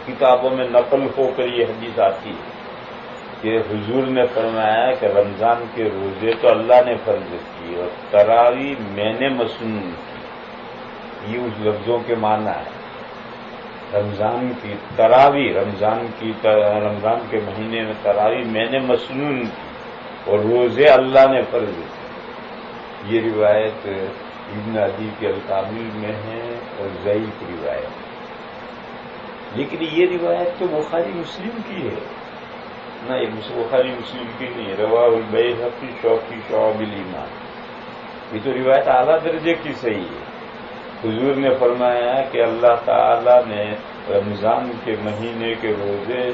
کتابوں میں نقل ہو کر یہ حدیث آتی ہے کہ حضور نے فرمایا کہ رمضان کے روزے تو اللہ نے فرض کیے اور تراویح میں نے مسنون کی، یہ اس لفظوں کے معنی ہے رمضان کی تراوی، رمضان کے مہینے میں تراوی میں نے مسنون اور روزے اللہ نے فرض کی. یہ روایت ابن عدی کے الکامل میں ہے اور ضعیف روایت. لیکن یہ روایت تو بخاری مسلم کی ہے نہ، یہ بخاری مسلم کی نہیں ہے. رواہ البیہقی فی شعب الایمان. یہ تو روایت اعلیٰ درجے کی صحیح ہے. حضور نے فرمایا کہ اللہ تعالی نے رمضان کے مہینے کے روزے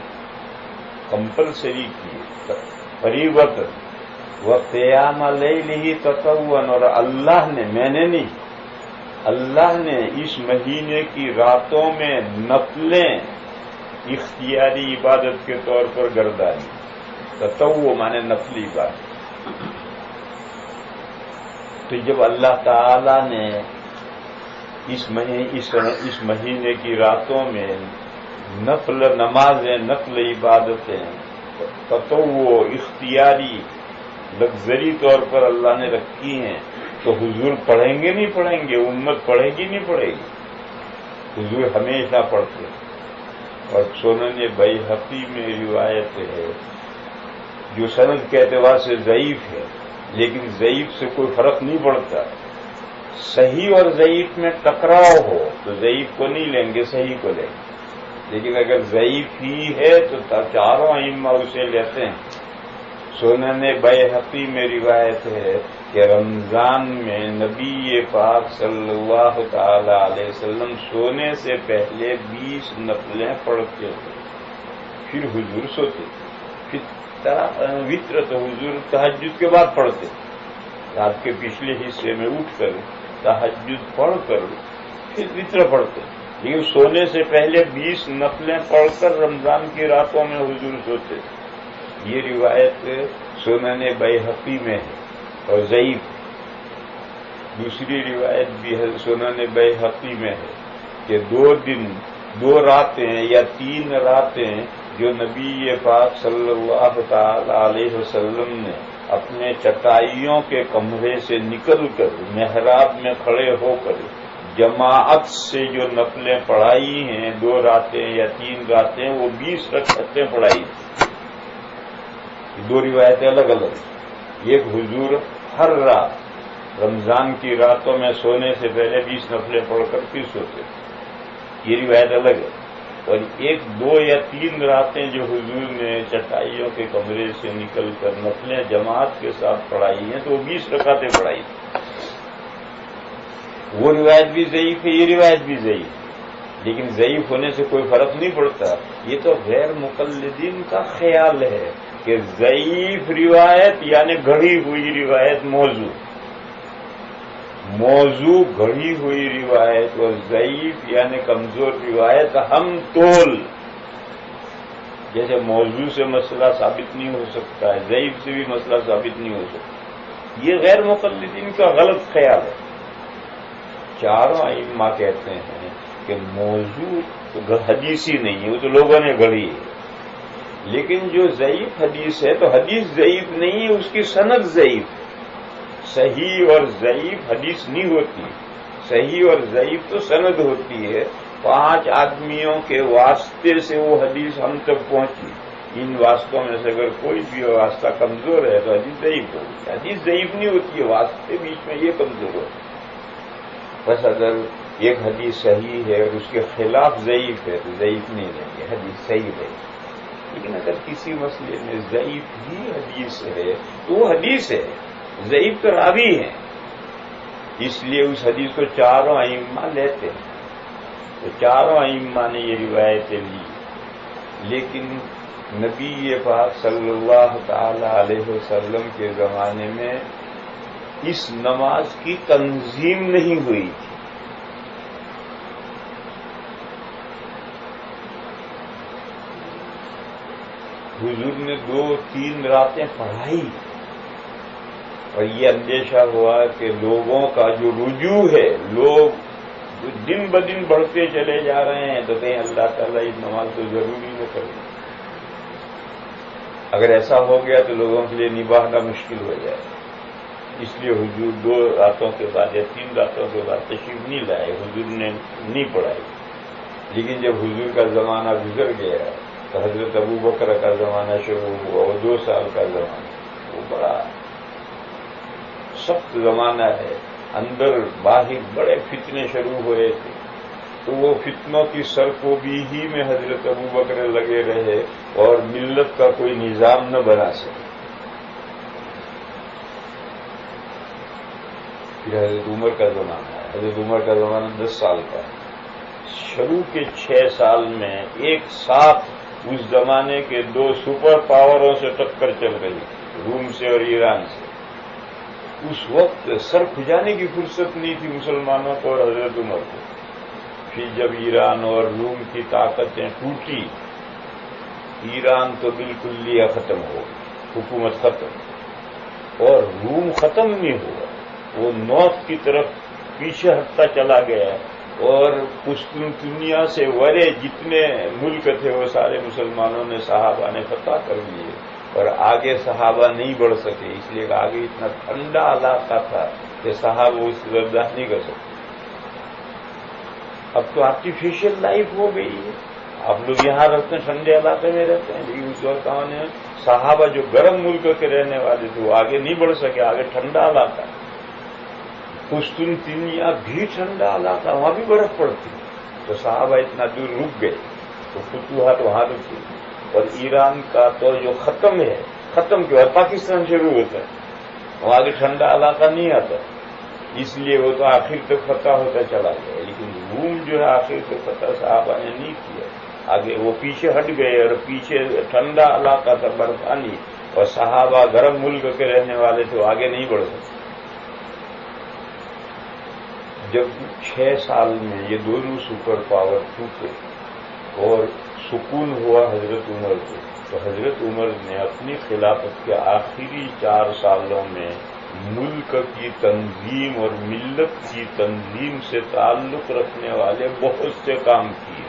کمپلسری کیے فریضۃ وقیام لیلہ تطوعا، اور اللہ نے، میں نے نہیں، اللہ نے اس مہینے کی راتوں میں نفلیں اختیاری عبادت کے طور پر گردانی. تطوع مانے نفلی عبادت. تو جب اللہ تعالی نے اس مہینے کی راتوں میں نفل نمازیں، نفل عبادتیں، تطوع اختیاری لگزری طور پر اللہ نے رکھی ہیں، تو حضور پڑھیں گے نہیں پڑھیں گے؟ امت پڑھے گی نہیں پڑھے گی؟ حضور ہمیشہ پڑھتے. اور سنن بیہقی میں روایت ہے جو سند کے اعتبار سے ضعیف ہے، لیکن ضعیف سے کوئی فرق نہیں پڑتا. صحیح اور ضعیف میں ٹکراؤ ہو تو ضعیف کو نہیں لیں گے، صحیح کو لیں گے. لیکن اگر ضعیف ہی ہے تو چاروں ائمہ اسے لیتے ہیں. سنن بیہقی میں روایت ہے کہ رمضان میں نبی پاک صلی اللہ تعالی علیہ وسلم سونے سے پہلے 20 نفلیں پڑھتے تھے، پھر حضور سوتے. پھر وطر تو حضور تہجد کے بعد پڑھتے، رات کے پچھلے حصے میں اٹھ کر تہجد پڑھ کر پھر وطر پڑھتے. لیکن سونے سے پہلے 20 نفلیں پڑھ کر رمضان کی راتوں میں حضور سوتے. یہ روایت سنن بیہقی میں ہے اور ضعیف. دوسری روایت بھی ہے سنن بیہقی میں ہے کہ 2 دن 2 راتیں یا 3 راتیں جو نبی پاک صلی اللہ تعالی علیہ وسلم نے اپنے چٹائیوں کے کمرے سے نکل کر محراب میں کھڑے ہو کر جماعت سے جو نفلیں پڑھائی ہیں 2 راتیں یا 3 راتیں، وہ 20 رکعتیں پڑھائی تھیں. 2 روایتیں الگ الگ. ایک حضور ہر رات رمضان کی راتوں میں سونے سے پہلے 20 نفلیں پڑھ کر پھر سوتے، یہ روایت الگ ہے. اور ایک 2 یا 3 راتیں جو حضور نے چٹائیوں کے کمرے سے نکل کر نفلیں جماعت کے ساتھ پڑھائی ہیں تو وہ 20 رکعتیں پڑھائی تھیں. وہ روایت بھی ضعیف ہے، یہ روایت بھی ضعیف ہے. لیکن ضعیف ہونے سے کوئی فرق نہیں پڑتا. یہ تو غیر مقلدین کا خیال ہے کہ ضعیف روایت یعنی گھڑی ہوئی روایت موضوع گھڑی ہوئی روایت، اور ضعیف یعنی کمزور روایت ہم تول. جیسے موضوع سے مسئلہ ثابت نہیں ہو سکتا ہے، ضعیف سے بھی مسئلہ ثابت نہیں ہو سکتا. یہ غیر مقلدین کا غلط خیال ہے. چاروں ائمہ کہتے ہیں کہ موضوع تو حدیثی نہیں ہے، وہ تو لوگوں نے گھڑی ہے. لیکن جو ضعیف حدیث ہے تو حدیث ضعیف نہیں ہے، اس کی سند ضعیف ہے. صحیح اور ضعیف حدیث نہیں ہوتی. صحیح اور ضعیف تو سند ہوتی ہے. 5 آدمیوں کے واسطے سے وہ حدیث ہم تک پہنچی. ان واسطوں میں سے اگر کوئی بھی واسطہ کمزور ہے تو حدیث ضعیف ہوتی ہے. حدیث ضعیف نہیں ہوتی ہے، واسطے بیچ میں یہ کمزور ہوتی ہے. بس اگر ایک حدیث صحیح ہے اور اس کے خلاف ضعیف ہے تو ضعیف نہیں لیں گے، حدیث صحیح ہے. لیکن اگر کسی مسئلے میں ضعیف ہی حدیث ہے تو وہ حدیث ہے، ضعیف تو راوی ہے. اس لیے اس حدیث کو چاروں ائمہ لیتے ہیں. تو چاروں ائمہ نے یہ روایتیں لی. لیکن نبی پاک صلی اللہ تعالی علیہ وسلم کے زمانے میں اس نماز کی تنظیم نہیں ہوئی تھی. حضور نے 2-3 راتیں پڑھائی اور یہ اندیشہ ہوا کہ لوگوں کا جو رجوع ہے، لوگ دن بدن بڑھتے چلے جا رہے ہیں، تو کہیں اللہ تعالیٰ اس نماز کو ضروری نہ کرے. اگر ایسا ہو گیا تو لوگوں کے لیے نبھانا مشکل ہو جائے. اس لیے حضور 2 راتوں کے بعد یا 3 راتوں کے بعد تشریف نہیں لائے، حضور نے نہیں پڑھائی. لیکن جب حضور کا زمانہ گزر گیا تو حضرت ابو بکر کا زمانہ شروع ہوا، وہ 2 سال کا زمانہ، وہ بڑا سخت زمانہ ہے، اندر باہر بڑے فتنے شروع ہوئے تھے، تو وہ فتنوں کی سرکوبی ہی میں حضرت ابو بکر لگے رہے اور ملت کا کوئی نظام نہ بنا سکے۔ پھر حضرت عمر کا زمانہ ہے، حضرت عمر کا زمانہ 10 سال کا ہے۔ شروع کے 6 سال میں ایک ساتھ اس زمانے کے 2 سپر پاوروں سے ٹکر چل رہی تھی، روم سے اور ایران سے۔ اس وقت سر کھجانے کی فرصت نہیں تھی مسلمانوں کو اور حضرت عمر کو۔ پھر جب ایران اور روم کی طاقتیں ٹوٹی، ایران تو بالکل لیا ختم ہو گئی، حکومت ختم، اور روم ختم نہیں ہوا، وہ نارتھ کی طرف پیچھے ہٹتا چلا گیا، اور قسطنطنیہ سے ورے جتنے ملک تھے وہ سارے مسلمانوں نے، صحابہ نے فتح کر لیے، اور آگے صحابہ نہیں بڑھ سکے، اس لیے کہ آگے اتنا ٹھنڈا علاقہ تھا کہ صحابہ اس سے برداشت نہیں کر سکتے۔ اب تو آرٹیفیشل لائف ہو گئی ہے، آپ لوگ یہاں رہتے ہیں، ٹھنڈے علاقے میں رہتے ہیں، لیکن اس وقت صحابہ جو گرم ملک کے رہنے والے تھے وہ آگے نہیں بڑھ سکے، آگے ٹھنڈا علاقہ۔ قسطنطنیہ بھی ٹھنڈا علاقہ، وہاں بھی برف پڑتی، تو صحابہ اتنا دور رک گئے، تو فتوحات وہاں رکی۔ اور ایران کا تو جو ختم ہے، ختم کے بعد پاکستان شروع ہوتا ہے، وہاں آگے ٹھنڈا علاقہ نہیں آتا، اس لیے وہ تو آخر تک فتح ہوتا چلا گیا۔ لیکن روم جو ہے آخر تک فتح صحابہ نے نہیں کیا، آگے وہ پیچھے ہٹ گئے، اور پیچھے ٹھنڈا علاقہ تھا، برفانی، اور صحابہ گرم ملک کے رہنے والے تھے، آگے نہیں بڑھ سکتے۔ جب 6 سال میں یہ دونوں سپر پاور ٹوٹے اور سکون ہوا حضرت عمر کو، تو حضرت عمر نے اپنی خلافت کے آخری 4 سالوں میں ملک کی تنظیم اور ملت کی تنظیم سے تعلق رکھنے والے بہت سے کام کیے۔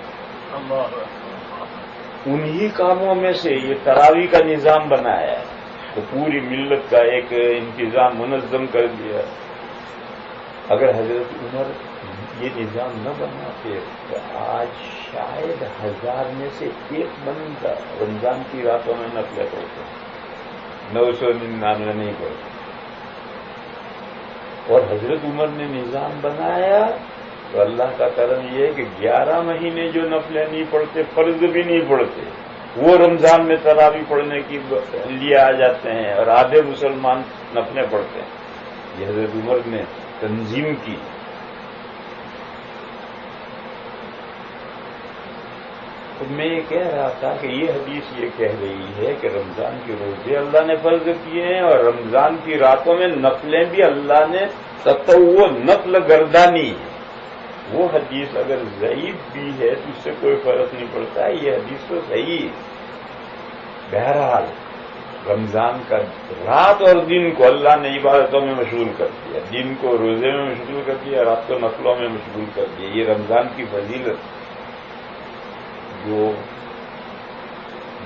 انہی کاموں میں سے یہ تراویح کا نظام بنایا ہے، تو پوری ملت کا ایک انتظام منظم کر دیا۔ اگر حضرت عمر یہ نظام نہ بناتے تو آج شاید 1000 میں سے 1 بندہ رمضان کی راتوں میں نفلیں پڑھتے، 999 نہیں پڑھتے۔ اور حضرت عمر نے نظام بنایا تو اللہ کا کرم یہ ہے کہ 11 مہینے جو نفلیں نہیں پڑھتے، فرض بھی نہیں پڑھتے، وہ رمضان میں تراویح پڑھنے کی لیے آ جاتے ہیں، اور آدھے مسلمان نفلیں پڑھتے ہیں۔ یہ حضرت عمر نے تنظیم کی۔ تو میں یہ کہہ رہا تھا کہ یہ حدیث یہ کہہ رہی ہے کہ رمضان کے روزے اللہ نے فرض کیے ہیں، اور رمضان کی راتوں میں نفلیں بھی اللہ نے وہ نفل گردانی ہے۔ وہ حدیث اگر ضعیف بھی ہے تو اس سے کوئی فرق نہیں پڑتا، یہ حدیث تو صحیح ہے۔ بہرحال رمضان کا رات اور دن کو اللہ نے عبادتوں میں مشغول کر دیا، دن کو روزے میں مشغول کر دیا، رات کو نفلوں میں مشغول کر دیا۔ یہ رمضان کی فضیلت، جو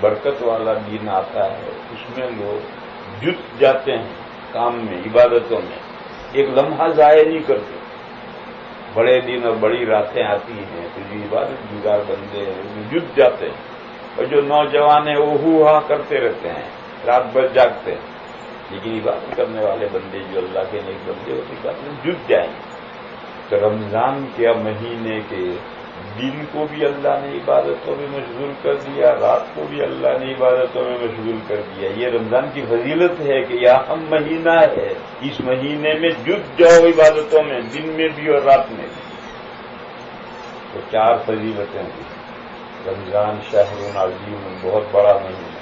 برکت والا دن آتا ہے اس میں لوگ جت جاتے ہیں کام میں، عبادتوں میں، ایک لمحہ ضائع نہیں کرتے۔ بڑے دن اور بڑی راتیں آتی ہیں تو جو عبادت گزار بندے ہیں وہ جت جاتے ہیں، اور جو نوجوان ہیں وہ ہو ہا کرتے رہتے ہیں، رات بھر جاگتے ہیں، لیکن عبادت کرنے والے بندے جو اللہ کے نیک بندے ہوتے ہیں جت جائیں گے۔ تو رمضان کے مہینے کے دن کو بھی اللہ نے عبادتوں میں مشغول کر دیا، رات کو بھی اللہ نے عبادتوں میں مشغول کر دیا۔ یہ رمضان کی فضیلت ہے کہ یہ اہم مہینہ ہے، اس مہینے میں جت جاؤ عبادتوں میں، دن میں بھی اور رات میں بھی۔ تو 4 فضیلتیں ہیں۔ رمضان شہر عظیم، بہت بڑا مہینہ۔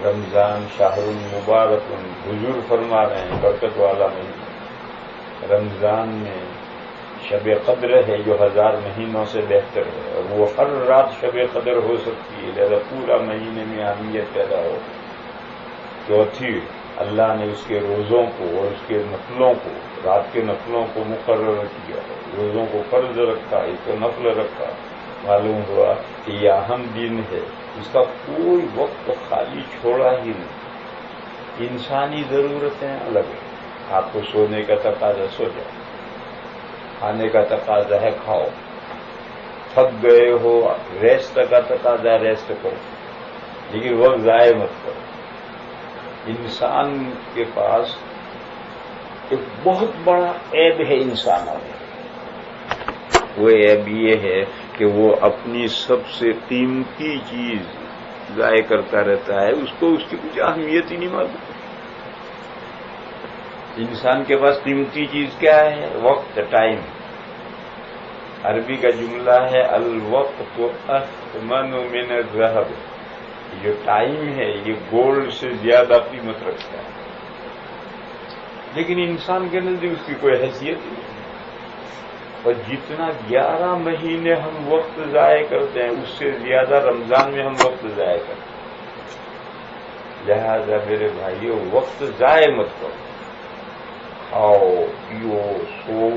رمضان شہر مبارک، حضور فرما رہے ہیں برکت والا مہینہ۔ رمضان میں شب قدر ہے جو 1000 مہینوں سے بہتر ہے، اور وہ ہر رات شب قدر ہو سکتی ہے، لہذا پورا مہینے میں اہمیت پیدا ہو۔ چوتھی، اللہ نے اس کے روزوں کو اور اس کے نفلوں کو، رات کے نفلوں کو مقرر کیا، روزوں کو فرض رکھا، اس کو نفل رکھا۔ معلوم ہوا کہ یہ اہم دن ہے، اس کا کوئی وقت خالی چھوڑا ہی نہیں۔ انسانی ضرورتیں الگ ہیں، آپ کو سونے کا تقاضا سو جاؤ، کھانے کا تقاضا ہے کھاؤ، تھک گئے ہو، ریسٹ کا تقاضا ریسٹ کرو، لیکن وقت ضائع مت کرو۔ انسان کے پاس ایک بہت بڑا عیب ہے انسانوں میں، وہ عیب یہ ہے کہ وہ اپنی سب سے قیمتی چیز ضائع کرتا رہتا ہے، اس کو اس کی کچھ اہمیت ہی نہیں معلوم۔ انسان کے پاس قیمتی چیز کیا ہے؟ وقت، ٹائم۔ عربی کا جملہ ہے الوقت اثمن من الذهب، جو ٹائم ہے یہ گولڈ سے زیادہ قیمت رکھتا ہے، لیکن انسان کے نزدیک اس کی کوئی حیثیت نہیں۔ اور جتنا 11 مہینے ہم وقت ضائع کرتے ہیں اس سے زیادہ رمضان میں ہم وقت ضائع کرتے ہیں۔ لہذا میرے بھائیوں، وقت ضائع مت کرو، کھاؤ پیو سو۔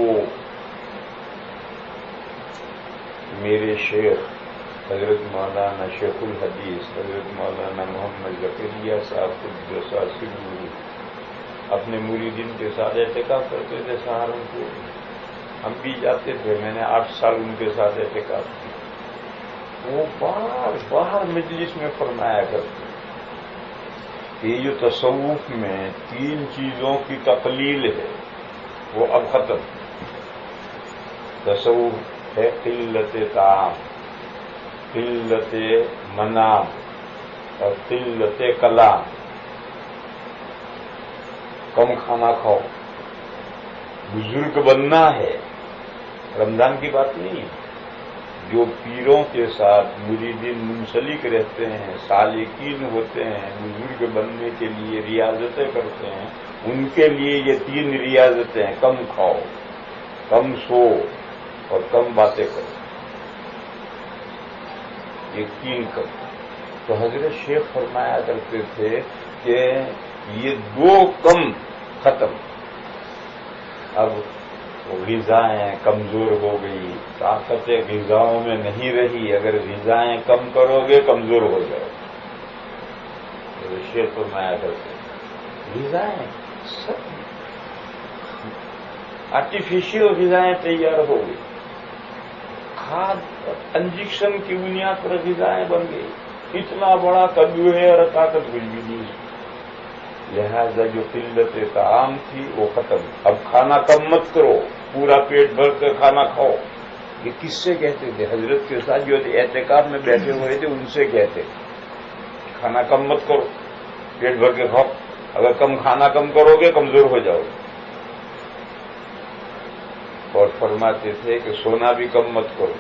میرے شیخ حضرت مولانا شیخ الحدیث حضرت مولانا محمد زکریا صاحب قدس سرہ اپنے مریدین کے ساتھ اعتکاف کرتے تھے سہارنپور، ہم بھی جاتے تھے، میں نے 8 سال ان کے ساتھ اعتکاف کیا۔ وہ بار بار مجلس میں فرمایا کرتے کہ یہ جو تصوف میں 3 چیزوں کی تقلیل ہے وہ اب ختم۔ تصوف ہے قلت طعام، قلت منام اور قلت کلام۔ کم کھانا کھاؤ، بزرگ بننا ہے، رمضان کی بات نہیں۔ جو پیروں کے ساتھ مریدین منسلک رہتے ہیں، سالکین ہوتے ہیں، بزرگ بننے کے لیے ریاضتیں کرتے ہیں، ان کے لیے یہ 3 ریاضتیں ہیں: کم کھاؤ، کم سو اور کم باتیں کرو۔ یہ 3 کم۔ تو حضرت شیخ فرمایا کرتے تھے کہ یہ 2 کم ختم۔ اب غذائیں کمزور ہو گئی، طاقت غذاؤں میں نہیں رہی، اگر غذائیں کم کرو گے کمزور ہو جاؤ۔ شیخ فرمایا کرتے غذائیں سب آرٹیفیشل غذائیں تیار ہو گئی، کھاد انجیکشن کی بنیاد پر غذائیں بن گئی، اتنا بڑا کدو ہے اور طاقت کچھ بھی نہیں۔ لہذا جو قلت طعام تھی وہ ختم۔ اب کھانا کم مت کرو، پورا پیٹ بھر کر کھانا کھاؤ۔ یہ کس سے کہتے تھے؟ حضرت کے ساتھ جو اعتکاف میں بیٹھے ہوئے تھے ان سے کہتے تھے کھانا کم مت کرو، پیٹ بھر کے کھاؤ، اگر کھانا کم کرو گے کمزور ہو جاؤ گے۔ اور فرماتے تھے کہ سونا بھی کم مت کرو،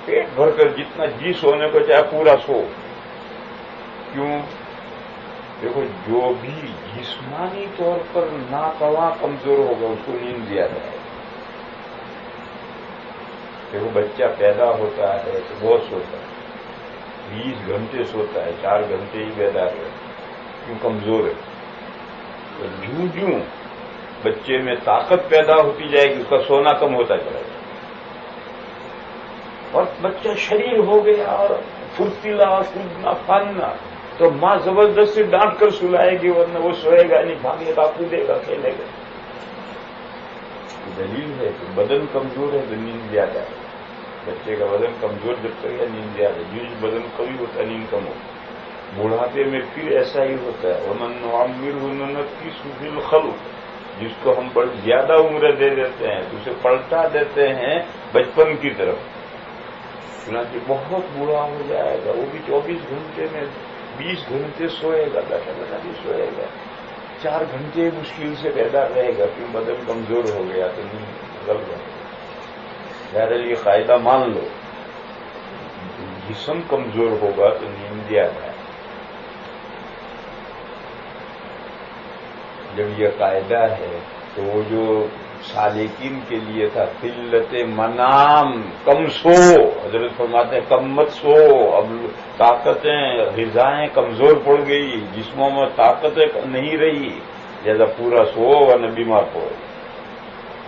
پیٹ بھر کر جتنا جی سونے کو چاہے پورا سو۔ کیوں؟ دیکھو، جو بھی جسمانی طور پر ناقواں کمزور ہوگا اس کو نیند زیادہ ہے۔ دیکھو، بچہ پیدا ہوتا ہے تو بہت سوتا ہے، 20 گھنٹے سوتا ہے، 4 گھنٹے ہی بیدار ہے، کیوں؟ کمزور ہے۔ تو جوں جوں بچے میں طاقت پیدا ہوتی جائے گی اس کا سونا کم ہوتا چلا جائے گا، اور بچہ شریر ہو گیا اور پھرتیلا، کودنا پھاندنا، تو ماں زبردستی ڈانٹ کر سلائے گی، ورنہ وہ سوئے گا نہیں، بھاگے گا، کودے گا، کھیلے گا۔ دلیل ہے کہ بدن کمزور ہے تو نیند زیادہ ہے۔ بچے کا بدن کمزور جب تک ہے نیند زیادہ ہے، جس بدن قوی ہوتا ہے نیند کم ہوتا ہے۔ بڑھاپے میں پھر ایسا ہی ہوتا ہے، وَمَن نُعَمِّرْهُ نُنَكِّسْهُ فِي الْخَلْقِ، جس کو ہم زیادہ عمر دے دیتے ہیں تو اسے پلٹا دیتے ہیں بچپن کی طرف، چنانچہ بہت بوڑھا ہو جائے گا، وہ بھی 24 گھنٹے میں 20 گھنٹے سوئے گا، بیٹھا بیٹھا بھی سوئے گا، 4 گھنٹے مشکل سے بیدار رہے گا، کیوں؟ بدن کمزور ہو گیا تو نیند غلط ہے۔ بہرحال یہ قاعدہ مان لو، جسم کمزور ہوگا تو نیند زیادہ ہے۔ جب یہ قاعدہ ہے تو وہ جو سالکین کے لیے تھا قلت منام، کم سو، حضرت فرماتے ہیں کم مت سو، اب طاقتیں غذائیں کمزور پڑ گئی، جسموں میں طاقتیں نہیں رہی، لہذا پورا سو ورنہ بیمار پڑو گے۔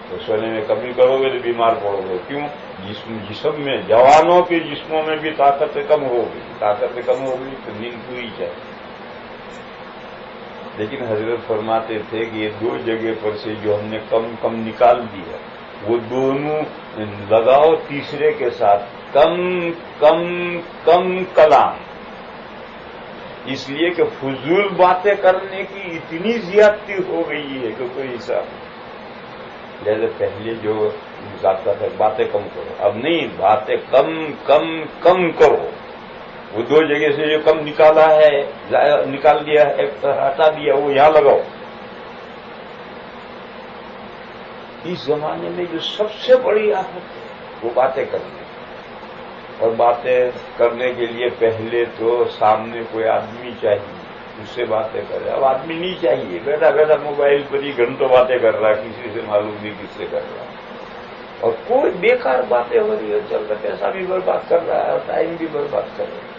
تو سونے میں کمی کرو گے تو بیمار پڑو گے، کیوں؟ جسم میں، جوانوں کے جسموں میں بھی طاقتیں کم ہوگی، طاقتیں کم ہوگی تو نیند پوری چاہیے۔ لیکن حضرت فرماتے تھے کہ یہ 2 جگہ پر سے جو ہم نے کم نکال دی ہے، وہ دونوں لگاؤ تیسرے کے ساتھ، کم کم کم کلام، اس لیے کہ فضول باتیں کرنے کی اتنی زیادتی ہو گئی ہے کہ کوئی حساب نہیں۔ لہذا پہلے جو ذات ہے باتیں کم کرو، اب نہیں، باتیں کم کم کم کرو۔ وہ دو جگہ سے جو کم نکالا ہے، نکال دیا ہے، ہٹا دیا، وہ یہاں لگاؤ۔ اس زمانے میں جو سب سے بڑی آفت ہے وہ باتیں کرنے، اور باتیں کرنے کے لیے پہلے تو سامنے کوئی آدمی چاہیے، اس سے باتیں کرے۔ اب آدمی نہیں چاہیے، بیٹھا بیٹھا موبائل پر ہی گھنٹوں باتیں کر رہا ہے، کسی سے معلوم نہیں کس سے کر رہا ہے، اور کوئی بیکار باتیں ہو رہی ہے، چل رہا پیسہ بھی برباد کر رہا ہے اور ٹائم بھی برباد کر رہا ہے۔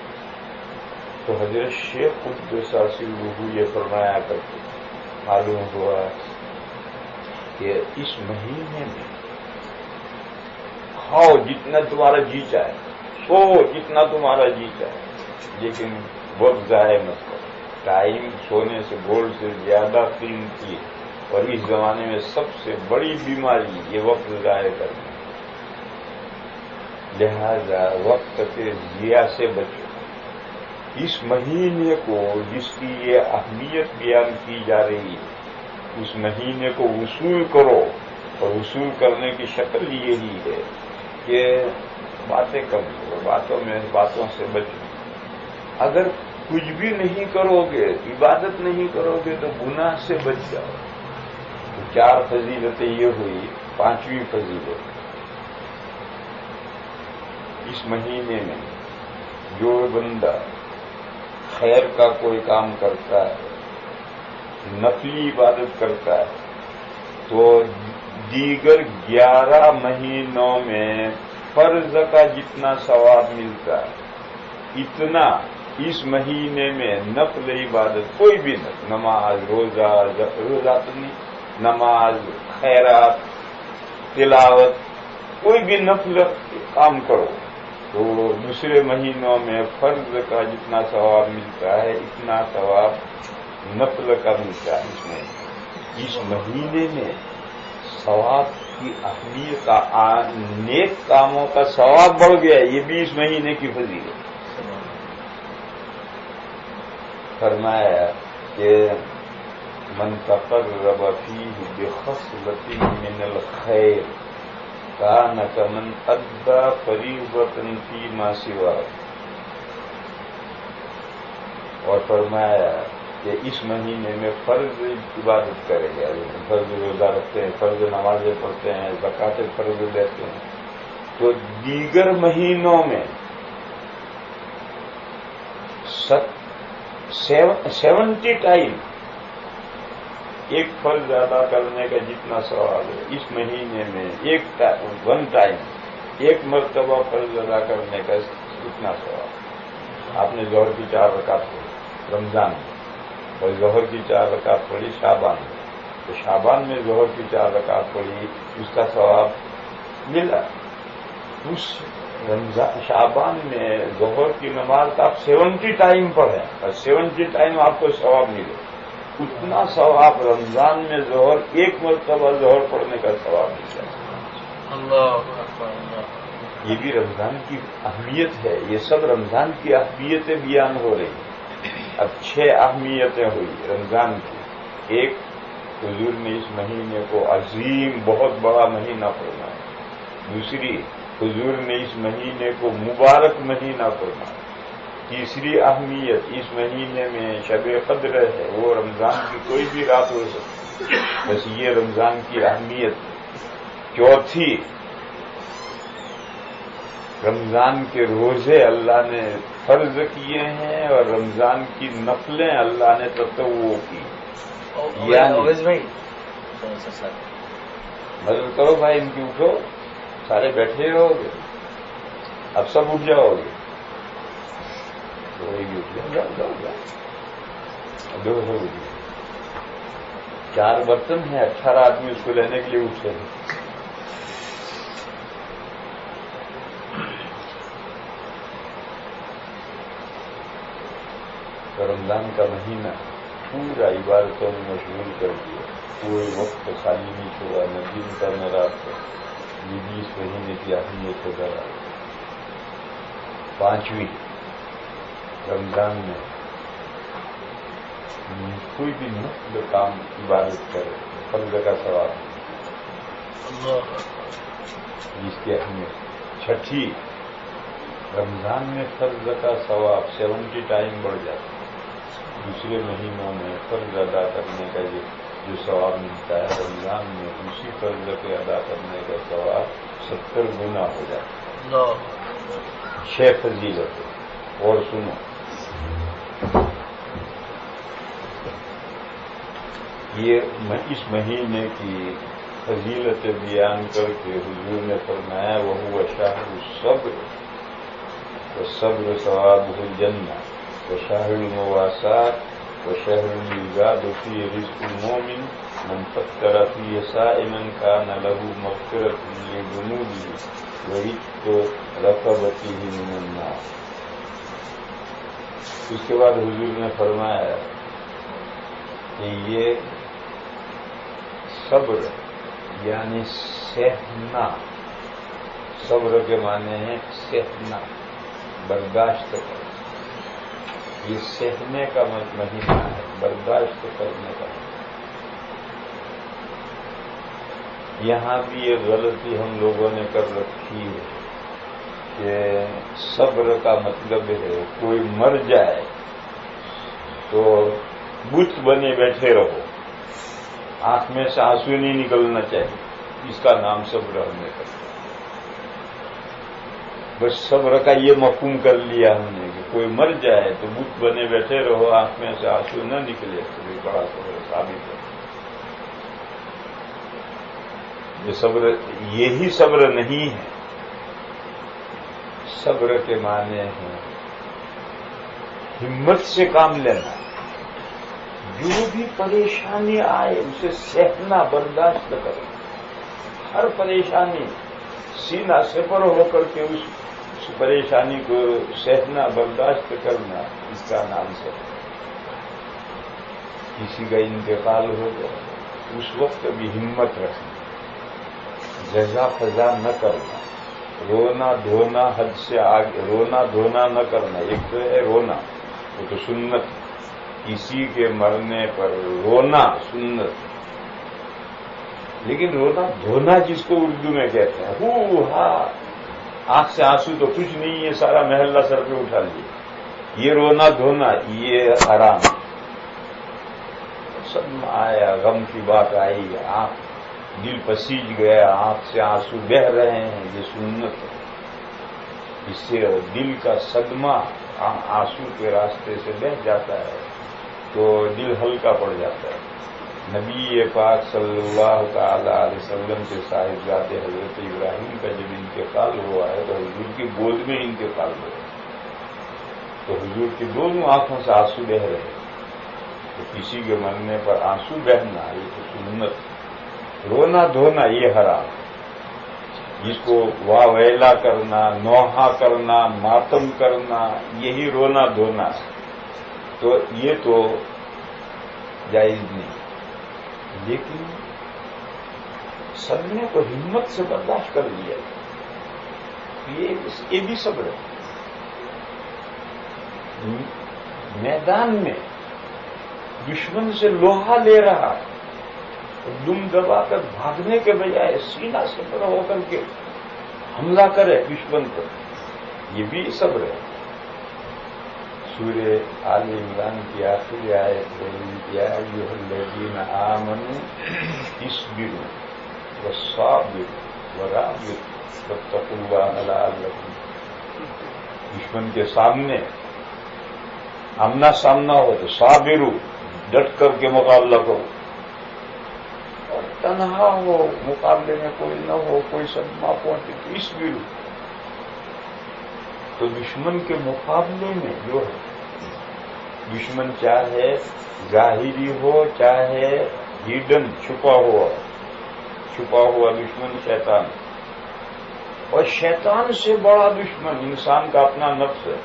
تو حضرت شیخ قدس سرہ یہ فرمایا کرتے، معلوم ہوا کہ اس مہینے میں کھاؤ جتنا تمہارا جی چاہے، سو جتنا تمہارا جی چاہے، لیکن وقت ضائع مت کرو۔ ٹائم سونے سے گولڈ سے زیادہ قیمتی ہے، اور اس زمانے میں سب سے بڑی بیماری یہ وقت ضائع کرنا۔ لہذا وقت کے ضیاع سے بچو۔ اس مہینے کو جس کی یہ اہمیت بیان کی جا رہی ہے، اس مہینے کو وصول کرو، اور وصول کرنے کی شکل یہی ہے کہ باتیں کم کرو، باتوں سے بچو۔ اگر کچھ بھی نہیں کرو گے، عبادت نہیں کرو گے تو گناہ سے بچ جاؤ۔ تو 4 فضیلتیں یہ ہوئی، 5ویں فضیلت، اس مہینے میں جو بندہ خیر کا کوئی کام کرتا ہے، نفلی عبادت کرتا ہے، تو دیگر 11 مہینوں میں فرض کا جتنا ثواب ملتا ہے، اتنا اس مہینے میں نفل عبادت کوئی بھی نماز، روزہ تو نہیں، نماز، خیرات، تلاوت، کوئی بھی نفل کام کرو تو دوسرے مہینوں میں فرض کا جتنا ثواب ملتا ہے اتنا ثواب نفل کا ملتا ہے۔ اس مہینے میں ثواب کی اہمیت، نیک کاموں کا ثواب بڑھ گیا، یہ بھی اس مہینے کی فضیلت ہے۔ فرمایا کہ من تقرب فیہ بخصلۃ من الخیر کان کمن ادی فریضۃ فیما سواہ، اور فرمایا کہ اس مہینے میں فرض عبادت کریں گے، فرض روزہ رکھتے ہیں، فرض نمازیں پڑھتے ہیں، زکوٰۃ فرض دیتے ہیں، تو دیگر مہینوں میں 70 ٹائم ایک فرض ادا کرنے کا جتنا ثواب ہے، اس مہینے میں ون ٹائم ایک مرتبہ فرض ادا کرنے کا اتنا ثواب۔ آپ نے ظہر کی 4 رکعت پڑھی رمضان میں، اور ظہر کی 4 رکعت پڑھی شعبان میں، تو شعبان میں ظہر کی 4 رکعت پڑھی، اس کا ثواب ملا۔ اس رمضان شعبان میں ظہر کی نماز کا آپ 70 ٹائم پڑھیں اور 70 ٹائم آپ کو ثواب ملے، اتنا ثواب رمضان میں ظہر ایک مرتبہ ظہر پڑھنے کا ثواب ملتا ہے۔ یہ بھی رمضان کی اہمیت ہے، یہ سب رمضان کی اہمیتیں بیان ہو رہی ہیں۔ اب 6 اہمیتیں ہوئی رمضان کی۔ ایک، حضور نے اس مہینے کو عظیم بہت بڑا مہینہ فرمایا۔ دوسری، حضور نے اس مہینے کو مبارک مہینہ فرمایا۔ تیسری اہمیت، اس مہینے میں شب قدر ہے، وہ رمضان کی کوئی بھی رات ہو سکتی، بس یہ رمضان کی اہمیت۔ چوتھی، رمضان کے روزے اللہ نے فرض کیے ہیں اور رمضان کی نفلیں اللہ نے تطوع کی۔ مدد کرو بھائی، ان کی اٹھو، سارے بیٹھے رہو گے، اب سب اٹھ جاؤ گے، دو 4 برتن ہیں، 18 آدمی اس کو لینے کے لیے اٹھے ہیں۔ تو رمضان کا مہینہ پورا عبادتوں میں مشغول کر دیا، کوئی وقت خالی نہیں چھوڑا، نہ دن کا نہ رات کا۔ یہ 20 مہینے کی اہمیت ہو گیا۔ 5ویں رمضان میں کوئی بھی نفل کام عبادت کرے، فرض کا ثواب، اس کی اہمیت۔ 6 رمضان میں فرض کا ثواب 70 ٹائم بڑھ جاتا ہے۔ دوسرے مہینوں میں فرض ادا کرنے کا جو ثواب ملتا ہے، رمضان میں اسی فرض کے ادا کرنے کا ثواب 70 گنا ہو جاتا ہے۔ 6 فضیلت اور سنو، یہ اس مہینے کی فضیلت بیان کر کے حضور نے فرمایا وَهُوَ شَهْرُ الصَّبْرِ وَالصَّبْرُ ثَوَابُهُ الْجَنَّةُ وَشَهْرُ الْمُوَاسَاةِ وَشَهْرُ يُزَادُ فِيهِ رِزْقُ الْمُؤْمِنِ مَنْ فَطَّرَ فِيهِ صَائِمًا كَانَ لَهُ مَغْفِرَةٌ لِذُنُوبِهِ وَعِتْقُ رَقَبَتِهِ مِنَ النَّارِ۔ اس کے بعد حضور نے فرمایا کہ یہ صبر یعنی سہنا، صبر کے معنی ہے سہنا، برداشت کرنا۔ یہ سہنے کا مہینہ ہے، برداشت کرنے کا۔ یہاں بھی یہ غلطی ہم لوگوں نے کر رکھی ہے کہ صبر کا مطلب ہے کوئی مر جائے تو بت بنے بیٹھے رہو، آنکھ میں سے آنسو نہیں نکلنا چاہیے، اس کا نام صبر ہم نے کر دیا۔ بس صبر کا یہ مفہوم کر لیا ہم نے کہ کوئی مر جائے تو بت بنے بیٹھے رہو، آنکھ میں سے آنسو نہ نکلے، تو یہ بڑا صبر ثابت ہے۔ یہ صبر، یہی صبر نہیں ہے۔ صبر کے معنی ہے ہمت سے کام لینا، جو بھی پریشانی آئے اسے سہنا، برداشت کرنا۔ ہر پریشانی سینہ سپر ہو کر کے اس پریشانی کو سہنا، برداشت کرنا، اس کا نام صبر۔ کسی کا انتقال ہو گیا اس وقت بھی ہمت رکھنا، جزا فضا نہ کرنا، رونا دھونا حد سے آگے، رونا دھونا نہ کرنا۔ ایک تو ہے رونا، وہ تو سنت، کسی کے مرنے پر رونا سنت، لیکن رونا دھونا جس کو اردو میں کہتے ہیں، ہو ہا، آنکھ سے آنسو تو کچھ نہیں ہے، سارا محلہ سر پہ اٹھا لیے، یہ رونا دھونا یہ حرام۔ سب آیا، غم کی بات آئی، آنکھ دل پسیج گیا، آنکھ سے آنسو بہہ رہے ہیں، یہ سنت ہے۔ اس سے دل کا صدمہ آنسو کے راستے سے بہہ جاتا ہے تو دل ہلکا پڑ جاتا ہے۔ نبی پاک صلی اللہ تعالی علیہ وسلم کے صاحبزادے حضرت ابراہیم کا جب انتقال ہوا ہے تو حضور کی گود میں انتقال ہوا، تو حضور کی دونوں آنکھوں سے آنسو بہ رہے ہیں۔ تو کسی کے مرنے پر آنسو بہنا یہ تو سنت، رونا دھونا یہ حرام۔ جس کو واہ ویلا کرنا، نوحہ کرنا، ماتم کرنا، یہی رونا دھونا، تو یہ تو جائز نہیں۔ لیکن سب نے تو ہمت سے برداشت کر لیا، یہ بھی صبر ہے۔ میدان میں دشمن سے لوہا لے رہا، دم دبا کر بھاگنے کے بجائے سینہ سے پر ہو کر کے حملہ کرے دشمن پر، یہ بھی صبر ہے۔ سورہ آل عمران کی آخری آیت ہے یا ایھا الذین آمنوا اصبروا وصابروا ورابطوا واتقوا اللہ لعلکم۔ دشمن کے سامنے آمنا سامنا ہو تو صابروا، ڈٹ کر کے مقابلہ کرو، اور تنہا ہو، مقابلے میں کوئی نہ ہو، کوئی صدمہ پہنچے تو اصبروا۔ تو دشمن کے مقابلے میں جو ہے، دشمن چاہے ظاہری ہو چاہے ہیڈن چھپا ہوا دشمن شیطان، اور شیطان سے بڑا دشمن انسان کا اپنا نفس ہے۔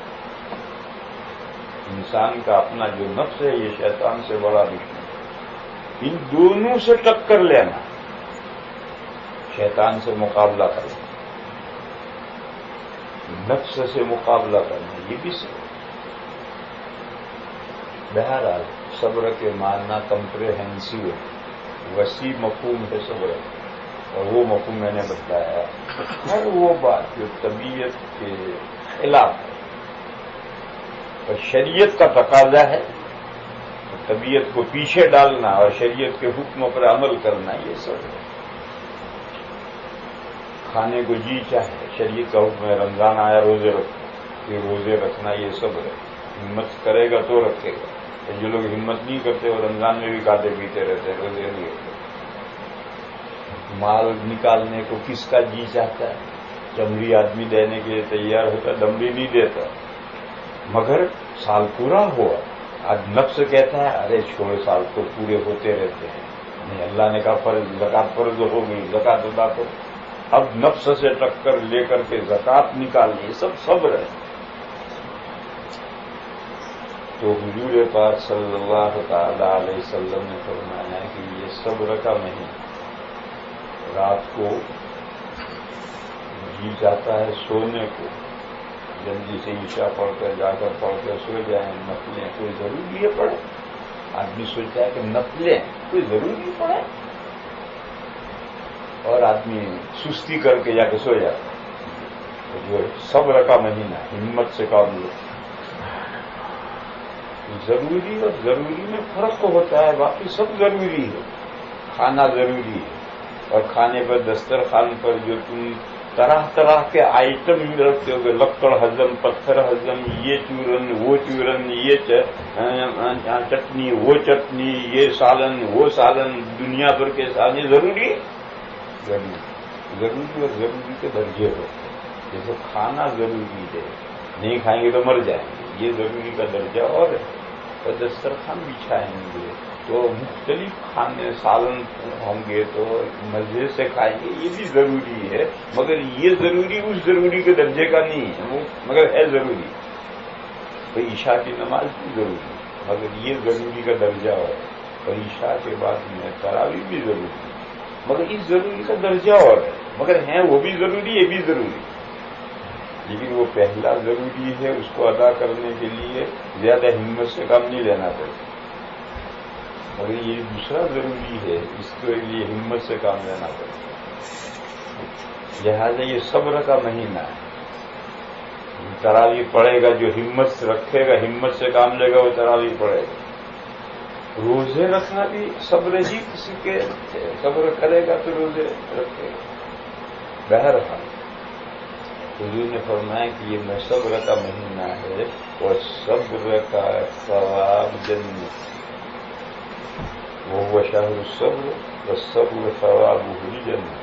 انسان کا اپنا جو نفس ہے یہ شیطان سے بڑا دشمن ہے. ان دونوں سے ٹکر لینا، شیطان سے مقابلہ کرنا، نفس سے مقابلہ کرنا، یہ بھی صبر. بہرحال صبر کے ماننا کمپریہنسو ہے، وسیع مفہوم ہے صبر، اور وہ مفہوم میں نے بتایا. ہر وہ بات جو طبیعت کے خلاف ہے اور شریعت کا تقاضا ہے، طبیعت کو پیچھے ڈالنا اور شریعت کے حکموں پر عمل کرنا، یہ صبر ہے. کھانے کو جی چاہے، شریعت کا حکم ہے رمضان آیا روزے رکھو، یہ روزے رکھنا یہ صبر ہے. ہمت کرے گا تو رکھے گا. جو لوگ ہمت نہیں کرتے وہ رمضان میں بھی کھاتے پیتے رہتے ہیں، روزے نہیں رکھتے. مال نکالنے کو کس کا جی چاہتا ہے؟ چمڑی آدمی دینے کے لیے تیار ہوتا، دمڑی نہیں دیتا. مگر سال پورا ہوا، آج نفس کہتا ہے ارے چھوڑے سال تو پورے ہوتے رہتے ہیں، نہیں اللہ نے کہا فرض زکات فرض ہو گئی، زکات ادا کرو. اب نفس سے ٹکر لے کر کے زکات نکالنی، یہ سب صبر ہے. تو حضور پاک صلی اللہ تعالی علیہ وسلم نے فرمایا کہ یہ صبر کا مہینہ. رات کو جی جاتا ہے سونے کو، جلدی سے عشاء پڑھ کر جا کر پڑھ کر سو جائیں. نفلیں کوئی ضروری ہے پڑھے؟ آدمی سوچتا ہے کہ نفلیں کوئی ضروری پڑھے، اور آدمی سستی کر کے جا کے سو جاتا ہے. جو صبر کا مہینہ، ہمت سے کام لو. ضروری اور ضروری میں فرق تو ہوتا ہے، باقی سب ضروری ہے. کھانا ضروری ہے، اور کھانے پر دسترخوان پر جو تم طرح طرح کے آئٹم رکھتے ہو گے، لکڑ ہضم، پتھر ہضم، یہ چورن وہ چورن، یہ چٹنی وہ چٹنی، یہ سالن وہ سالن، دنیا بھر کے سالن، ضروری ضروری اور ضروری کے درجے ہوتے ہیں. جیسے کھانا ضروری ہے، نہیں کھائیں گے تو مر جائیں گے، یہ ضروری کا درجہ اور ہے. اور دسترخوان بچھائیں گے تو مختلف کھانے سالن ہوں گے تو مزے سے کھائیں گے، یہ بھی ضروری ہے. مگر یہ ضروری اس ضروری کے درجے کا نہیں ہے، مگر ہے ضروری. تو عشاء کی نماز بھی ضروری ہے، مگر یہ ضروری کا درجہ ہے. اور عشاء کے بعد میں تراویح بھی ضروری ہے، مگر اس ضروری کا درجہ اور ہے. مگر ہیں وہ بھی ضروری، یہ بھی ضروری. لیکن وہ پہلا ضروری ہے، اس کو ادا کرنے کے لیے زیادہ ہمت سے کام نہیں لینا پڑتا. مگر یہ دوسرا ضروری ہے، اس کے لیے ہمت سے کام لینا پڑتا. لہذا یہ صبر کا مہینہ ہے. تراویح پڑھے گا جو ہمت رکھے گا، ہمت سے کام لے گا، وہ تراویح پڑھے گا. روزے رکھنا بھی صبر ہی کسی کے، صبر کرے گا تو روزے رکھے گا. بہرحال حضور نے فرمایا کہ یہ صبر کا مہینہ ہے، اور صبر کا ثواب جنت. وہ شہر الصبر والصبر ثوابہ الجنہ.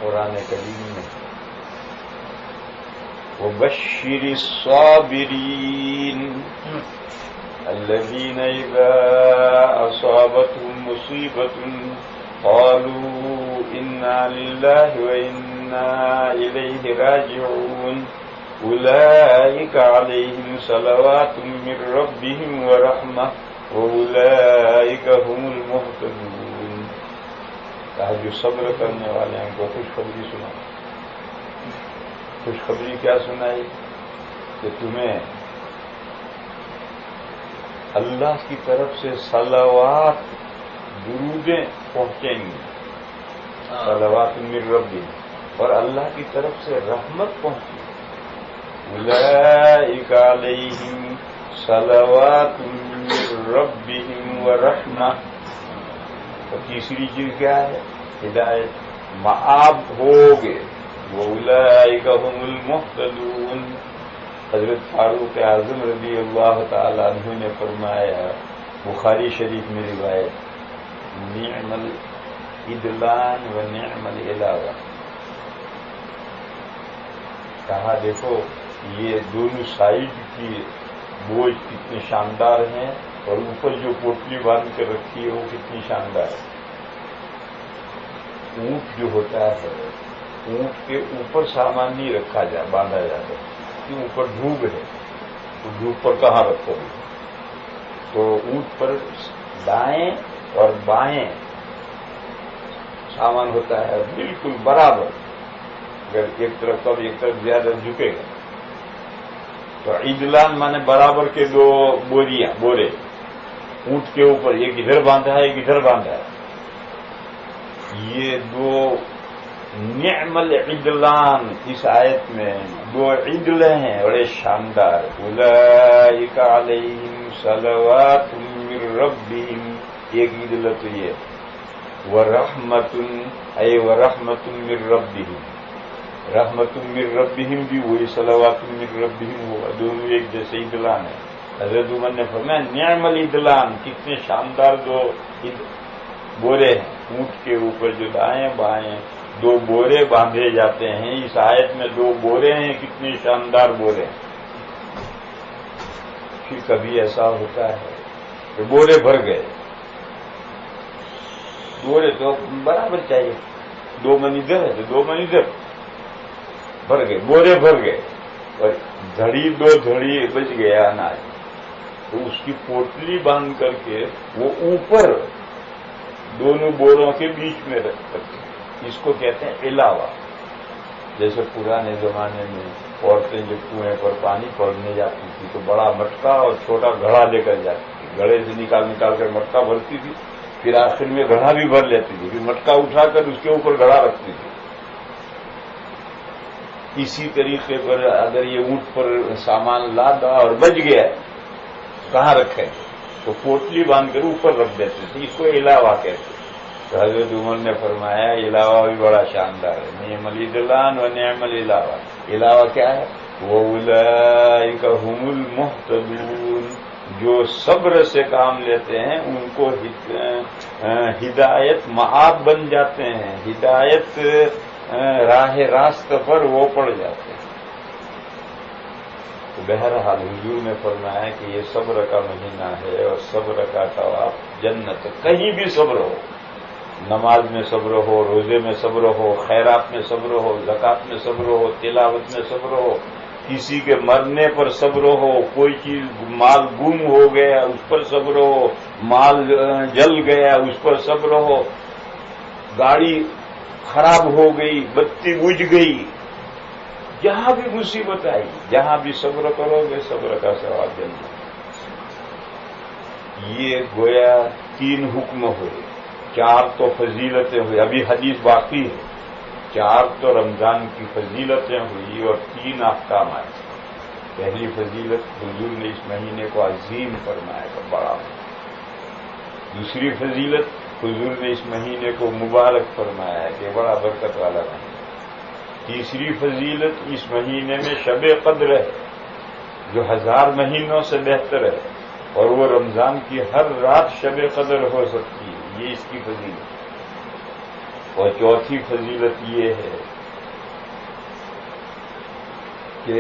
قرآن کریم میں وبشر الصابرین الذین اذا اصابتهم مصیبۃ قالوا انا للہ وانا الیہ راجعون اولئک علیہم صلوات من ربہم ورحمہ واولئک هم المہتدون. کہا جو صبر کرنے والے ہیں ان کو خوشخبری سنا. خوشخبری کیا سنائی؟ کہ تمہیں اللہ کی طرف سے صلوات، درودیں پہنچیں گی. صلوات من ربہم، اور اللہ کی طرف سے رحمت پہنچے. اولئک علیہم صلوات من ربہم ورحمہ. اور تیسری چیز کیا ہے؟ ہدایت، مآب ہوگے. وَأُولَئِكَ هُمُ الْمُهْتَدُونَ. حضرت فاروق اعظم رضی اللہ تعالی عنہ نے فرمایا، بخاری شریف میں روایت، نعم الادلان و نعم العلاوہ. کہا دیکھو یہ دونوں سائڈ کی بوجھ کتنے شاندار ہیں، اور اوپر جو پوٹلی باندھ کر رکھی ہے وہ کتنی شاندار ہے. اونٹ جو ہوتا ہے اونٹ کے اوپر سامان نہیں رکھا جائے، باندھا جاتا کہ اوپر ڈھوب ہے تو ڈھوب پر کہاں رکھو گے؟ تو اونٹ پر دائیں اور بائیں سامان ہوتا ہے بالکل برابر، اگر ایک طرف کم ایک طرف زیادہ جھکے گا تو عدلان مانے برابر کے دو بورے اونٹ کے اوپر، ایک ادھر باندھا ہے ایک ادھر باندھا ہے. یہ دو نعم العدلان اس آیت میں دو عدلیں ہیں بڑے شاندار. اولئک علیہم صلوات من ربہم، ایک عدل تو یہ ورحمت ورحمت من ربہم، رحمت من ربہم بھی وہی صلوات من ربہم ہوا، دونوں ایک جیسے عدلان ہیں. حضرت عمر نے فرمایا نعم العدلان، کتنے شاندار دو بورے ہیں. اونٹ کے اوپر جو دائیں بائیں دو بورے باندھے جاتے ہیں، اس آیت میں دو بورے ہیں، کتنے شاندار بورے ہیں. پھر کبھی ایسا ہوتا ہے کہ بورے بھر گئے، بورے تو برابر چاہیے، 2 من ادھر ہے تو 2 من ادھر، بھر گئے بورے بھر گئے اور دھڑی 2 دھڑی بچ گیا اناج، تو اس کی پوٹلی باندھ کر کے وہ اوپر دونوں بوروں کے بیچ میں رکھتے ہیں. اس کو کہتے ہیں علاوہ. جیسے پرانے زمانے میں عورتیں جب کنویں پر پانی پڑنے جاتی تھی تو بڑا مٹکا اور چھوٹا گھڑا لے کر جاتی تھی، گھڑے سے نکال کر مٹکا بھرتی تھی، پھر آخر میں گھڑا بھی بھر لیتی تھی، پھر مٹکا اٹھا کر اس کے اوپر گھڑا رکھتی تھی. اسی طریقے پر اگر یہ اونٹ پر سامان لادا اور بچ گیا کہاں رکھے تو پوٹلی باندھ کر اوپر رکھ دیتے تھے، اس کو علاوہ کہتے. تو حضرت عمر نے فرمایا علاوہ بھی بڑا شاندار ہے، نعم العدلان و نعم العلاوہ. علاوہ کیا ہے؟ وَأُولَئِكَ هُمُ الْمُهْتَدُونَ، جو صبر سے کام لیتے ہیں ان کو ہدایت معاب بن جاتے ہیں، ہدایت راہ راست پر وہ پڑ جاتے ہیں. تو بہرحال حضور نے فرمایا کہ یہ صبر کا مہینہ ہے اور صبر کا ثواب جنت. کہیں بھی صبر ہو، نماز میں صبر ہو، روزے میں صبر ہو، خیرات میں صبر ہو، زکوٰۃ میں صبر ہو، تلاوت میں صبر ہو، کسی کے مرنے پر صبر ہو، کوئی چیز مال گم ہو گیا اس پر صبر ہو، مال جل گیا اس پر صبر ہو، گاڑی خراب ہو گئی، بتی بجھ گئی، جہاں بھی مصیبت آئی جہاں بھی صبر کرو گے صبر کا ثواب جنت. یہ گویا 3 حکم ہوئے، 4 تو فضیلتیں ہوئی، ابھی حدیث باقی ہے. 4 تو رمضان کی فضیلتیں ہوئی اور 3 احکام آئے. پہلی فضیلت حضور نے اس مہینے کو عظیم فرمایا کہ بڑا. دوسری فضیلت حضور نے اس مہینے کو مبارک فرمایا ہے کہ بڑا برکت والا مہینہ. تیسری فضیلت اس مہینے میں شب قدر ہے جو 1000 مہینوں سے بہتر ہے، اور وہ رمضان کی ہر رات شب قدر ہو سکتی ہے، یہ اس کی فضیلت. اور چوتھی فضیلت یہ ہے کہ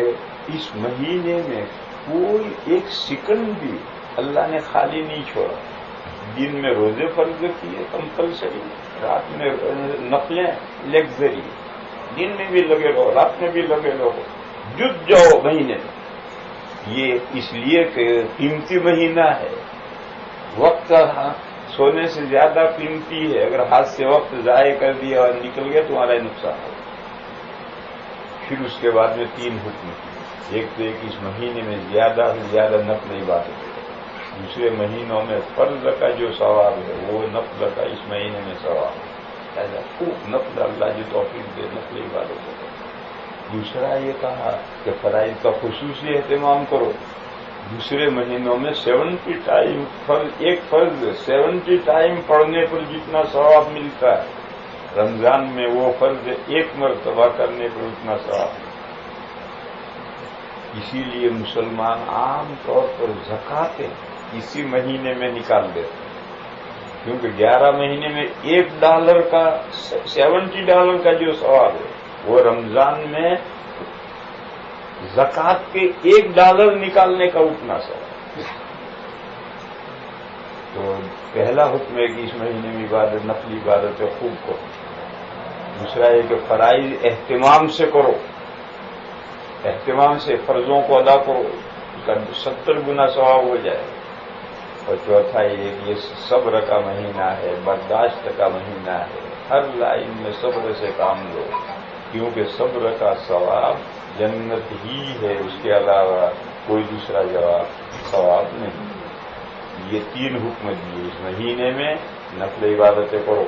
اس مہینے میں کوئی ایک سیکنڈ بھی اللہ نے خالی نہیں چھوڑا. دن میں روزے فرض کیے کمپلسری، رات میں نفلیں لیگزری، دن میں بھی لگے رہو رات میں بھی لگے رہو، جت جاؤ مہینے میں. یہ اس لیے کہ قیمتی مہینہ ہے، وقت سونے سے زیادہ قیمتی ہے. اگر ہاتھ سے وقت ضائع کر دیا اور نکل گیا تمہارا نقصان ہو. پھر اس کے بعد میں 3 حکم کی. ایک تو ایک اس مہینے میں زیادہ سے زیادہ نفل عبادت ہے. دوسرے مہینوں میں فرض کا جو ثواب ہے وہ نفل کا اس مہینے میں ثواب ہے، خوب نفل اللہ جو توفیق دے نفل عبادت ہے. دوسرا یہ کہا کہ فرائض کا خصوصی اہتمام کرو. دوسرے مہینوں میں 70 ٹائم ایک فرض 70 ٹائم پڑھنے پر جتنا ثواب ملتا ہے، رمضان میں وہ فرض 1 مرتبہ کرنے پر اتنا ثواب ہے. اسی لیے مسلمان عام طور پر زکاتیں اسی مہینے میں نکال دیتے ہیں، کیونکہ 11 مہینے میں $1 کا $70 کا جو ثواب ہے وہ رمضان میں زکات کے $1 نکالنے کا اتنا ثواب. تو پہلا حکم ہے کہ اس مہینے میں عبادت نفلی عبادت خوب کرو. دوسرا یہ کہ فرائض اہتمام سے کرو، اہتمام سے فرضوں کو ادا کرو، اس کا 70 گنا ثواب ہو جائے۔ اور چوتھا یہ کہ یہ صبر کا مہینہ ہے، برداشت کا مہینہ ہے، ہر لائن میں صبر سے کام لو، کیونکہ صبر کا ثواب جنت ہی ہے، اس کے علاوہ کوئی دوسرا ثواب نہیں۔ یہ 3 حکم دیے، اس مہینے میں نفل عبادتیں کرو،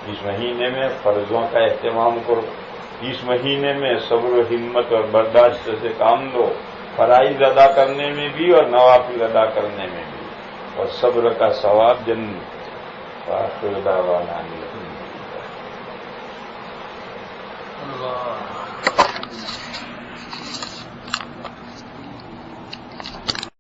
اس مہینے میں فرضوں کا اہتمام کرو، اس مہینے میں صبر و ہمت اور برداشت سے کام لو، فرائض ادا کرنے میں بھی اور نوافل ادا کرنے میں بھی، اور صبر کا ثواب جنت۔ وآخر دعوانا الحمدللہ۔